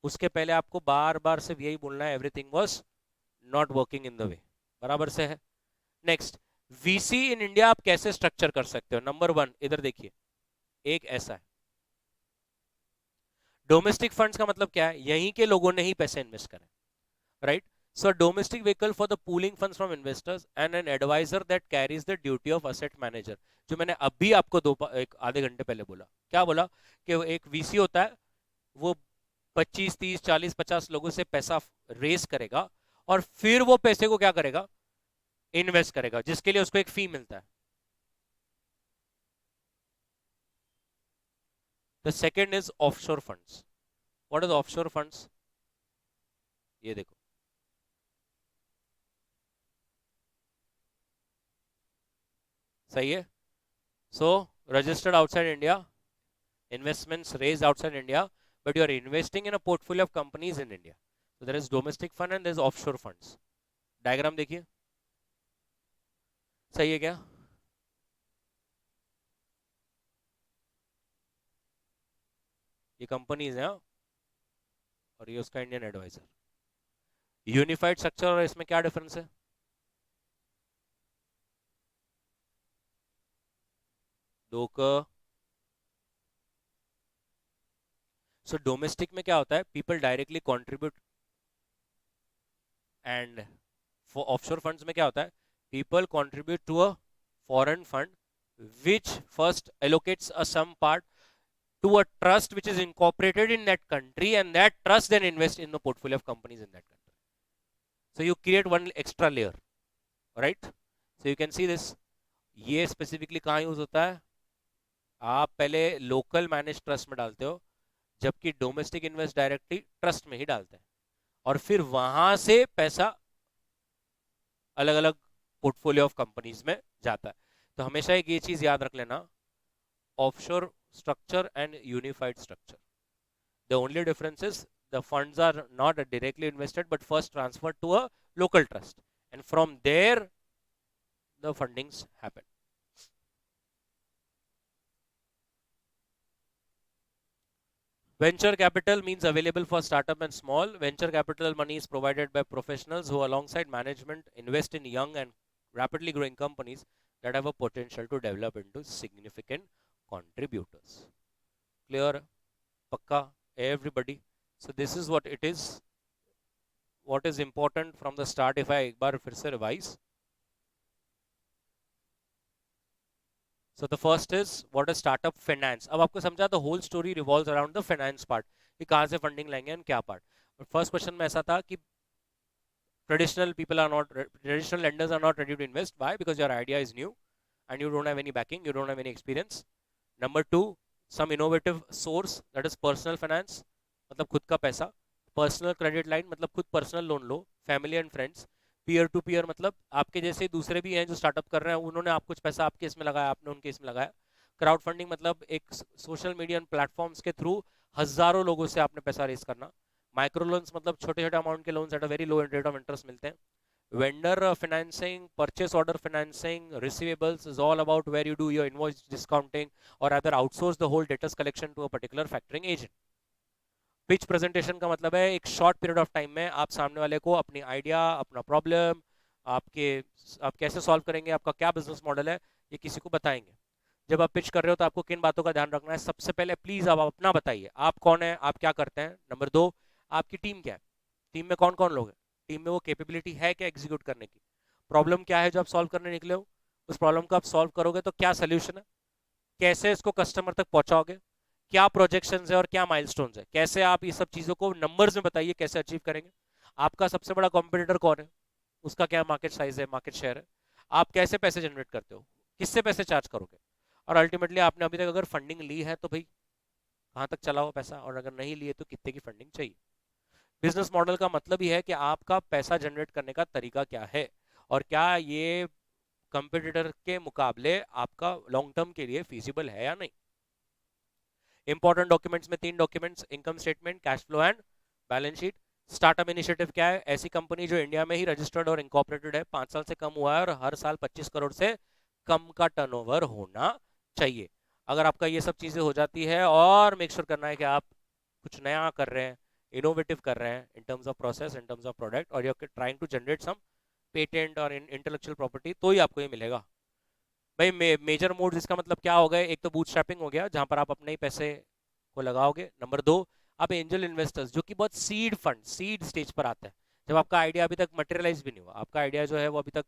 उसके पहले आपको बार बार सिर्फ यही बोलना है, everything was not working in the way, बराबर से है। नेक्स्ट, वीसी इन इंडिया आप कैसे स्ट्रक्चर कर सकते हो? नंबर वन, इधर देखिए, एक ऐसा है, डोमेस्टिक फंड्स का मतलब क्या है? यहीं के लोगों ने ही पैसे इन्वेस्ट करें, right. So domestic vehicle for the pooling funds from investors and an advisor that carries the duty of asset manager, जो मैंने अभी आपको एक आधे घंटे पहले बोला। क्या बोला? कि एक वीसी होता है, वो 25, 30, 40, 50 लोगों से पैसा रेस करेगा, और फिर वो पैसे को क्या करेगा? इन्वेस्ट करेगा, जिसके लिए उसको एक फी मिलता है। The second is offshore funds. What is offshore funds? ये देखो, सही है। So registered outside India, investments raised outside India, but you are investing in a portfolio of companies in India. So there is domestic fund and there is offshore funds. Diagram देखिए, सही है क्या? ये companies है, और ये उसका Indian adviser. Unified structure और इसमें क्या डिफरेंस है? दो का। सो डोमेस्टिक में क्या होता है, people directly contribute, and for offshore funds में क्या होता है, people contribute to a foreign fund which first allocates a some part to a trust which is incorporated in that country, and that trust then invest in the portfolio of companies in that country. So you create one extra layer, right? So you can see this, ये specifically कहाँ use होता है? आप पहले local manage trust में डालते हो, जबकि डोमेस्टिक इन्वेस्ट डायरेक्टली ट्रस्ट में ही डालते हैं, और फिर वहां से पैसा अलग अलग पोर्टफोलियो ऑफ कंपनीज में जाता है। तो हमेशा एक ये चीज याद रख लेना, offshore structure and unified structure, the only difference is the funds are not directly invested but first transferred to a local trust, and from there the fundings happen. Venture capital means available for startup and small. Venture capital money is provided by professionals who, alongside management, invest in young and rapidly growing companies that have a potential to develop into significant contributors. Clear? Pakka? Everybody? So this is what it is. What is important from the start? If I एक बार फिर से revise. So the first is what is startup finance. अब आपको समझा the whole story revolves around the finance part. कि कहाँ से funding लेंगे and क्या part. First question में ऐसा था कि traditional lenders are not ready to invest. Why? Because your idea is new and you don't have any backing, you don't have any experience. Number two, some innovative source, that is personal finance, मतलब खुद का पैसा. Personal credit line मतलब खुद personal loan लो. Family and friends. Peer to peer मतलब आपके जैसे दूसरे भी हैं जो स्टार्टअप कर रहे हैं, उन्होंने आप कुछ पैसा आपके इसमें लगाया, आपने उनके इसमें लगाया. क्राउड फंडिंग मतलब एक सोशल मीडिया प्लेटफॉर्म्स के थ्रू हजारों लोगों से आपने पैसा रेज करना. माइक्रो लोन्स मतलब छोटे छोटे अमाउंट के loans eight a very low rate of interest मिलते हैं. Vendor financing, purchase order financing, receivables is all about where you do your invoice discounting or either outsource the whole debtors collection to a particular factoring agent. Pitch presentation का मतलब है एक short period of time में आप सामने वाले को अपनी आइडिया, अपना प्रॉब्लम, आपके आप कैसे सॉल्व करेंगे, आपका क्या बिजनेस मॉडल है, ये किसी को बताएंगे. जब आप पिच कर रहे हो तो आपको किन बातों का ध्यान रखना है? सबसे पहले प्लीज आप अपना बताइए, आप कौन है, आप क्या करते हैं. नंबर दो, आपकी टीम क्या है, टीम में कौन कौन लोग हैं, टीम में वो कैपेबिलिटी है क्या एग्जीक्यूट करने की, प्रॉब्लम क्या है जो आप सॉल्व करने निकले हो, उस प्रॉब्लम को आप सॉल्व करोगे तो क्या सोल्यूशन है, कैसे इसको कस्टमर तक पहुंचाओगे, क्या प्रोजेक्शंस है और क्या माइलस्टोन्स है, कैसे आप ये सब चीजों को नंबर्स में बताइए कैसे अचीव करेंगे. आपका सबसे बड़ा कॉम्पिटिटर कौन है, उसका क्या मार्केट साइज है, मार्केट शेयर है, आप कैसे पैसे जनरेट करते हो, किससे पैसे चार्ज करोगे, और अल्टीमेटली आपने अभी तक अगर फंडिंग ली है तो भाई कहाँ तक चला हो पैसा, और अगर नहीं लिए तो कितने की फंडिंग चाहिए. बिजनेस मॉडल का मतलब ही है कि आपका पैसा जनरेट करने का तरीका क्या है और क्या ये कंपटीटर के मुकाबले आपका लॉन्ग टर्म के लिए फीजिबल है या नहीं. इंपॉर्टेंट डॉक्यूमेंट्स में 3 documents, income statement, cash flow and balance sheet. Startup initiative क्या है? ऐसी कंपनी जो इंडिया में ही रजिस्टर्ड और इंकॉर्पोरेटेड है, 5 साल से कम हुआ है और हर साल 25 करोड़ से कम का टर्नओवर होना चाहिए. अगर आपका ये सब चीजें हो जाती है और मेक श्योर करना है कि आप कुछ नया कर रहे हैं, इनोवेटिव कर रहे हैं in terms of process, in terms of product, और you are trying to generate some patent और इंटेलेक्चुअल प्रॉपर्टी, तो ही आपको ये मिलेगा. भाई मेजर मोड इसका मतलब क्या हो गया? एक तो बूटस्ट्रैपिंग हो गया जहां पर आप अपने ही पैसे को लगाओगे. नंबर दो, आप एंजल इन्वेस्टर्स, जो कि बहुत सीड फंड, सीड स्टेज पर आता है, जब आपका आइडिया अभी तक मटेरियलाइज भी नहीं हुआ, आपका आइडिया जो है वो अभी तक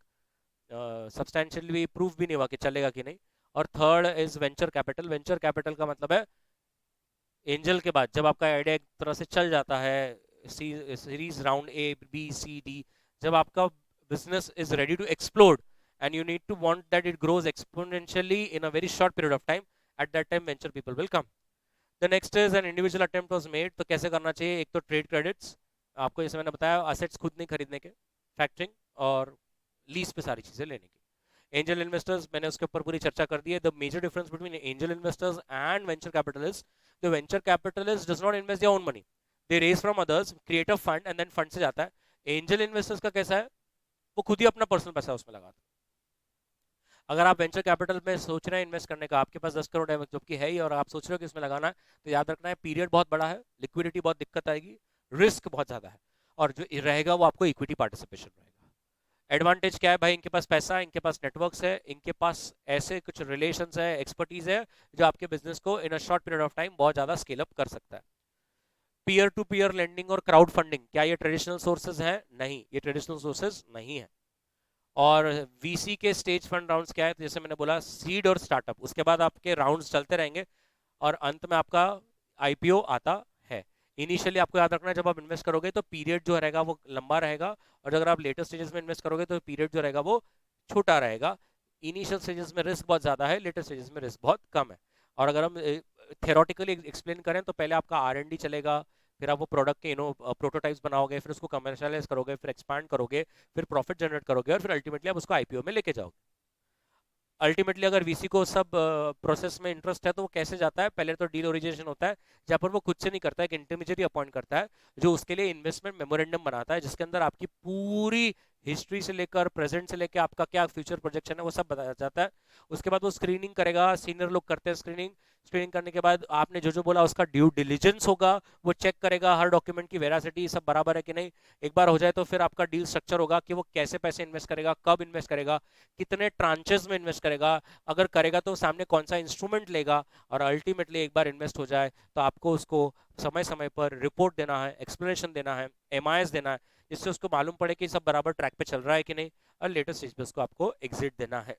सब्सटैंशियली प्रूव भी नहीं हुआ कि चलेगा कि नहीं. और third is venture capital. Venture capital का मतलब है एंजल के बाद जब आपका आइडिया एक तरह से चल जाता है, series round A B C D, जब आपका business is ready to explode and you need to want that it grows exponentially in a very short period of time, at that time venture people will come. The next is an individual attempt was made. तो कैसे करना चाहिए? एक तो trade credits, आपको जैसे मैंने बताया असेट्स खुद नहीं खरीदने के, फैक्टरिंग और लीज पे सारी चीजें लेने की. एंजल इन्वेस्टर्स मैंने उसके ऊपर पूरी चर्चा कर दी है. The major difference between angel investors and venture capitalist, the venture capitalist does not invest their own money, they raise from others, create a fund and then fund से जाता है. एंजल इन्वेस्टर्स का कैसा है? वो खुद ही अपना पर्सनल पैसा उसमें लगाता है. अगर आप वेंचर कैपिटल में सोच रहे हैं इन्वेस्ट करने का, आपके पास 10 करोड़ है जबकि है ही, और आप सोच रहे हो कि इसमें लगाना है, तो याद रखना है पीरियड बहुत बड़ा है, लिक्विडिटी बहुत दिक्कत आएगी, रिस्क बहुत ज्यादा है, और जो रहेगा वो आपको इक्विटी पार्टिसिपेशन रहेगा. एडवांटेज क्या है भाई? इनके पास पैसा है, इनके पास नेटवर्क्स है, इनके पास ऐसे कुछ रिलेशंस है, एक्सपर्टीज है, जो आपके बिजनेस को in a short period of time बहुत ज्यादा स्केल अप कर सकता है. पीयर टू पीयर लेंडिंग और क्राउड फंडिंग, क्या ये ट्रेडिशनल सोर्सेज हैं? नहीं, ये ट्रेडिशनल सोर्सेज नहीं है. और वीसी के स्टेज फंड राउंड्स क्या है? तो जैसे मैंने बोला सीड और स्टार्टअप, उसके बाद आपके राउंड्स चलते रहेंगे और अंत में आपका आईपीओ आता है. इनिशियली आपको याद रखना है जब आप इन्वेस्ट करोगे तो पीरियड जो रहेगा वो लंबा रहेगा, और अगर आप लेटर स्टेजेस में इन्वेस्ट करोगे तो पीरियड जो रहेगा वो छोटा रहेगा. इनिशियल स्टेजेस में रिस्क बहुत ज्यादा है, लेटर स्टेजेस में रिस्क बहुत कम है. और अगर हम थियोरेटिकली एक्सप्लेन करें तो पहले आपका R&D चलेगा, फिर आप वो प्रोडक्ट के प्रोटोटाइप्स बनाओगे, फिर उसको कमर्शियलाइज करोगे, फिर एक्सपांड करोगे, फिर प्रॉफिट जनरेट करोगे, और फिर अल्टीमेटली आप उसको आईपीओ में लेके जाओगे. अल्टीमेटली अगर वीसी को सब प्रोसेस में इंटरेस्ट है तो वो कैसे जाता है? पहले तो डील ओरिजिनेशन होता है, जहाँ पर वो खुद से नहीं करता है, एक इंटरमीडिएट अपॉइंट करता है जो उसके लिए इन्वेस्टमेंट मेमोरेंडम बनाता है, जिसके अंदर आपकी पूरी हिस्ट्री से लेकर प्रेजेंट से लेकर आपका क्या फ्यूचर प्रोजेक्शन है वो सब बताया जाता है. उसके बाद वो स्क्रीनिंग करेगा, सीनियर लोग करते हैं स्क्रीनिंग, स्क्रीनिंग करने के बाद आपने जो जो बोला उसका ड्यू डिलिजेंस होगा, वो चेक करेगा हर डॉक्यूमेंट की वेरासिटी सब बराबर है कि नहीं। एक बार हो जाए तो फिर आपका डील स्ट्रक्चर होगा कि वो कैसे पैसे इन्वेस्ट करेगा, कब इन्वेस्ट करेगा, कितने ट्रांचेस में इन्वेस्ट करेगा, अगर करेगा तो सामने कौन सा इंस्ट्रूमेंट लेगा, और अल्टीमेटली एक बार इन्वेस्ट हो जाए तो आपको उसको समय समय पर रिपोर्ट देना है, एक्सप्लेनेशन देना है, एमआईएस देना है, जिससे उसको मालूम पड़े कि सब बराबर ट्रैक पे चल रहा है कि नहीं, और लेटेस्ट स्टेज पे उसको आपको एग्जिट देना है।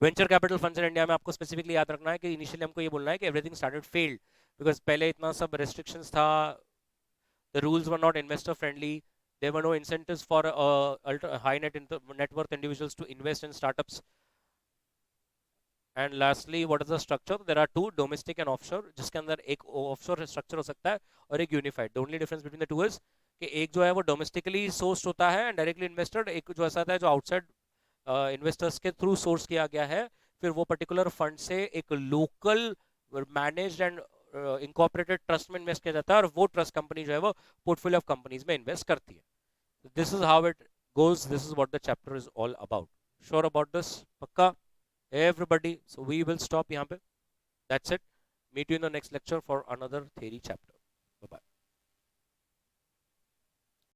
Venture capital funds in India में आपको स्पेसिफिकली याद रखना है कि इनिशियली हमको ये बोलना है कि एवरीथिंग स्टार्टेड फेल्ड, बिकॉज पहले इतना सब रेस्ट्रिक्शंस था, the rules were not investor friendly, there were no incentives for high net worth individuals to invest in startups. And lastly, what is the structure? There are two, domestic and offshore, जिसके अंदर एक offshore structure हो सकता है और एक unified. The only difference between the two is कि एक जो है वो डोमेस्टिकली सोर्स होता है एंड डायरेक्टली इन्वेस्टेड, एक जो ऐसा है जो आउटसाइड इन्वेस्टर्स के थ्रू सोर्स किया गया है, फिर वो पर्टिकुलर फंड से एक local managed and incorporated trust में इन्वेस्ट किया जाता है, और वो ट्रस्ट कंपनी जो है वो पोर्टफोलियो ऑफ कंपनीज में इन्वेस्ट करती है। This is how it goes. This is what the chapter is all about. Sure about this? Pakka? Everybody? So we will stop yahan pe. That's it. Meet you in the next lecture for another theory chapter.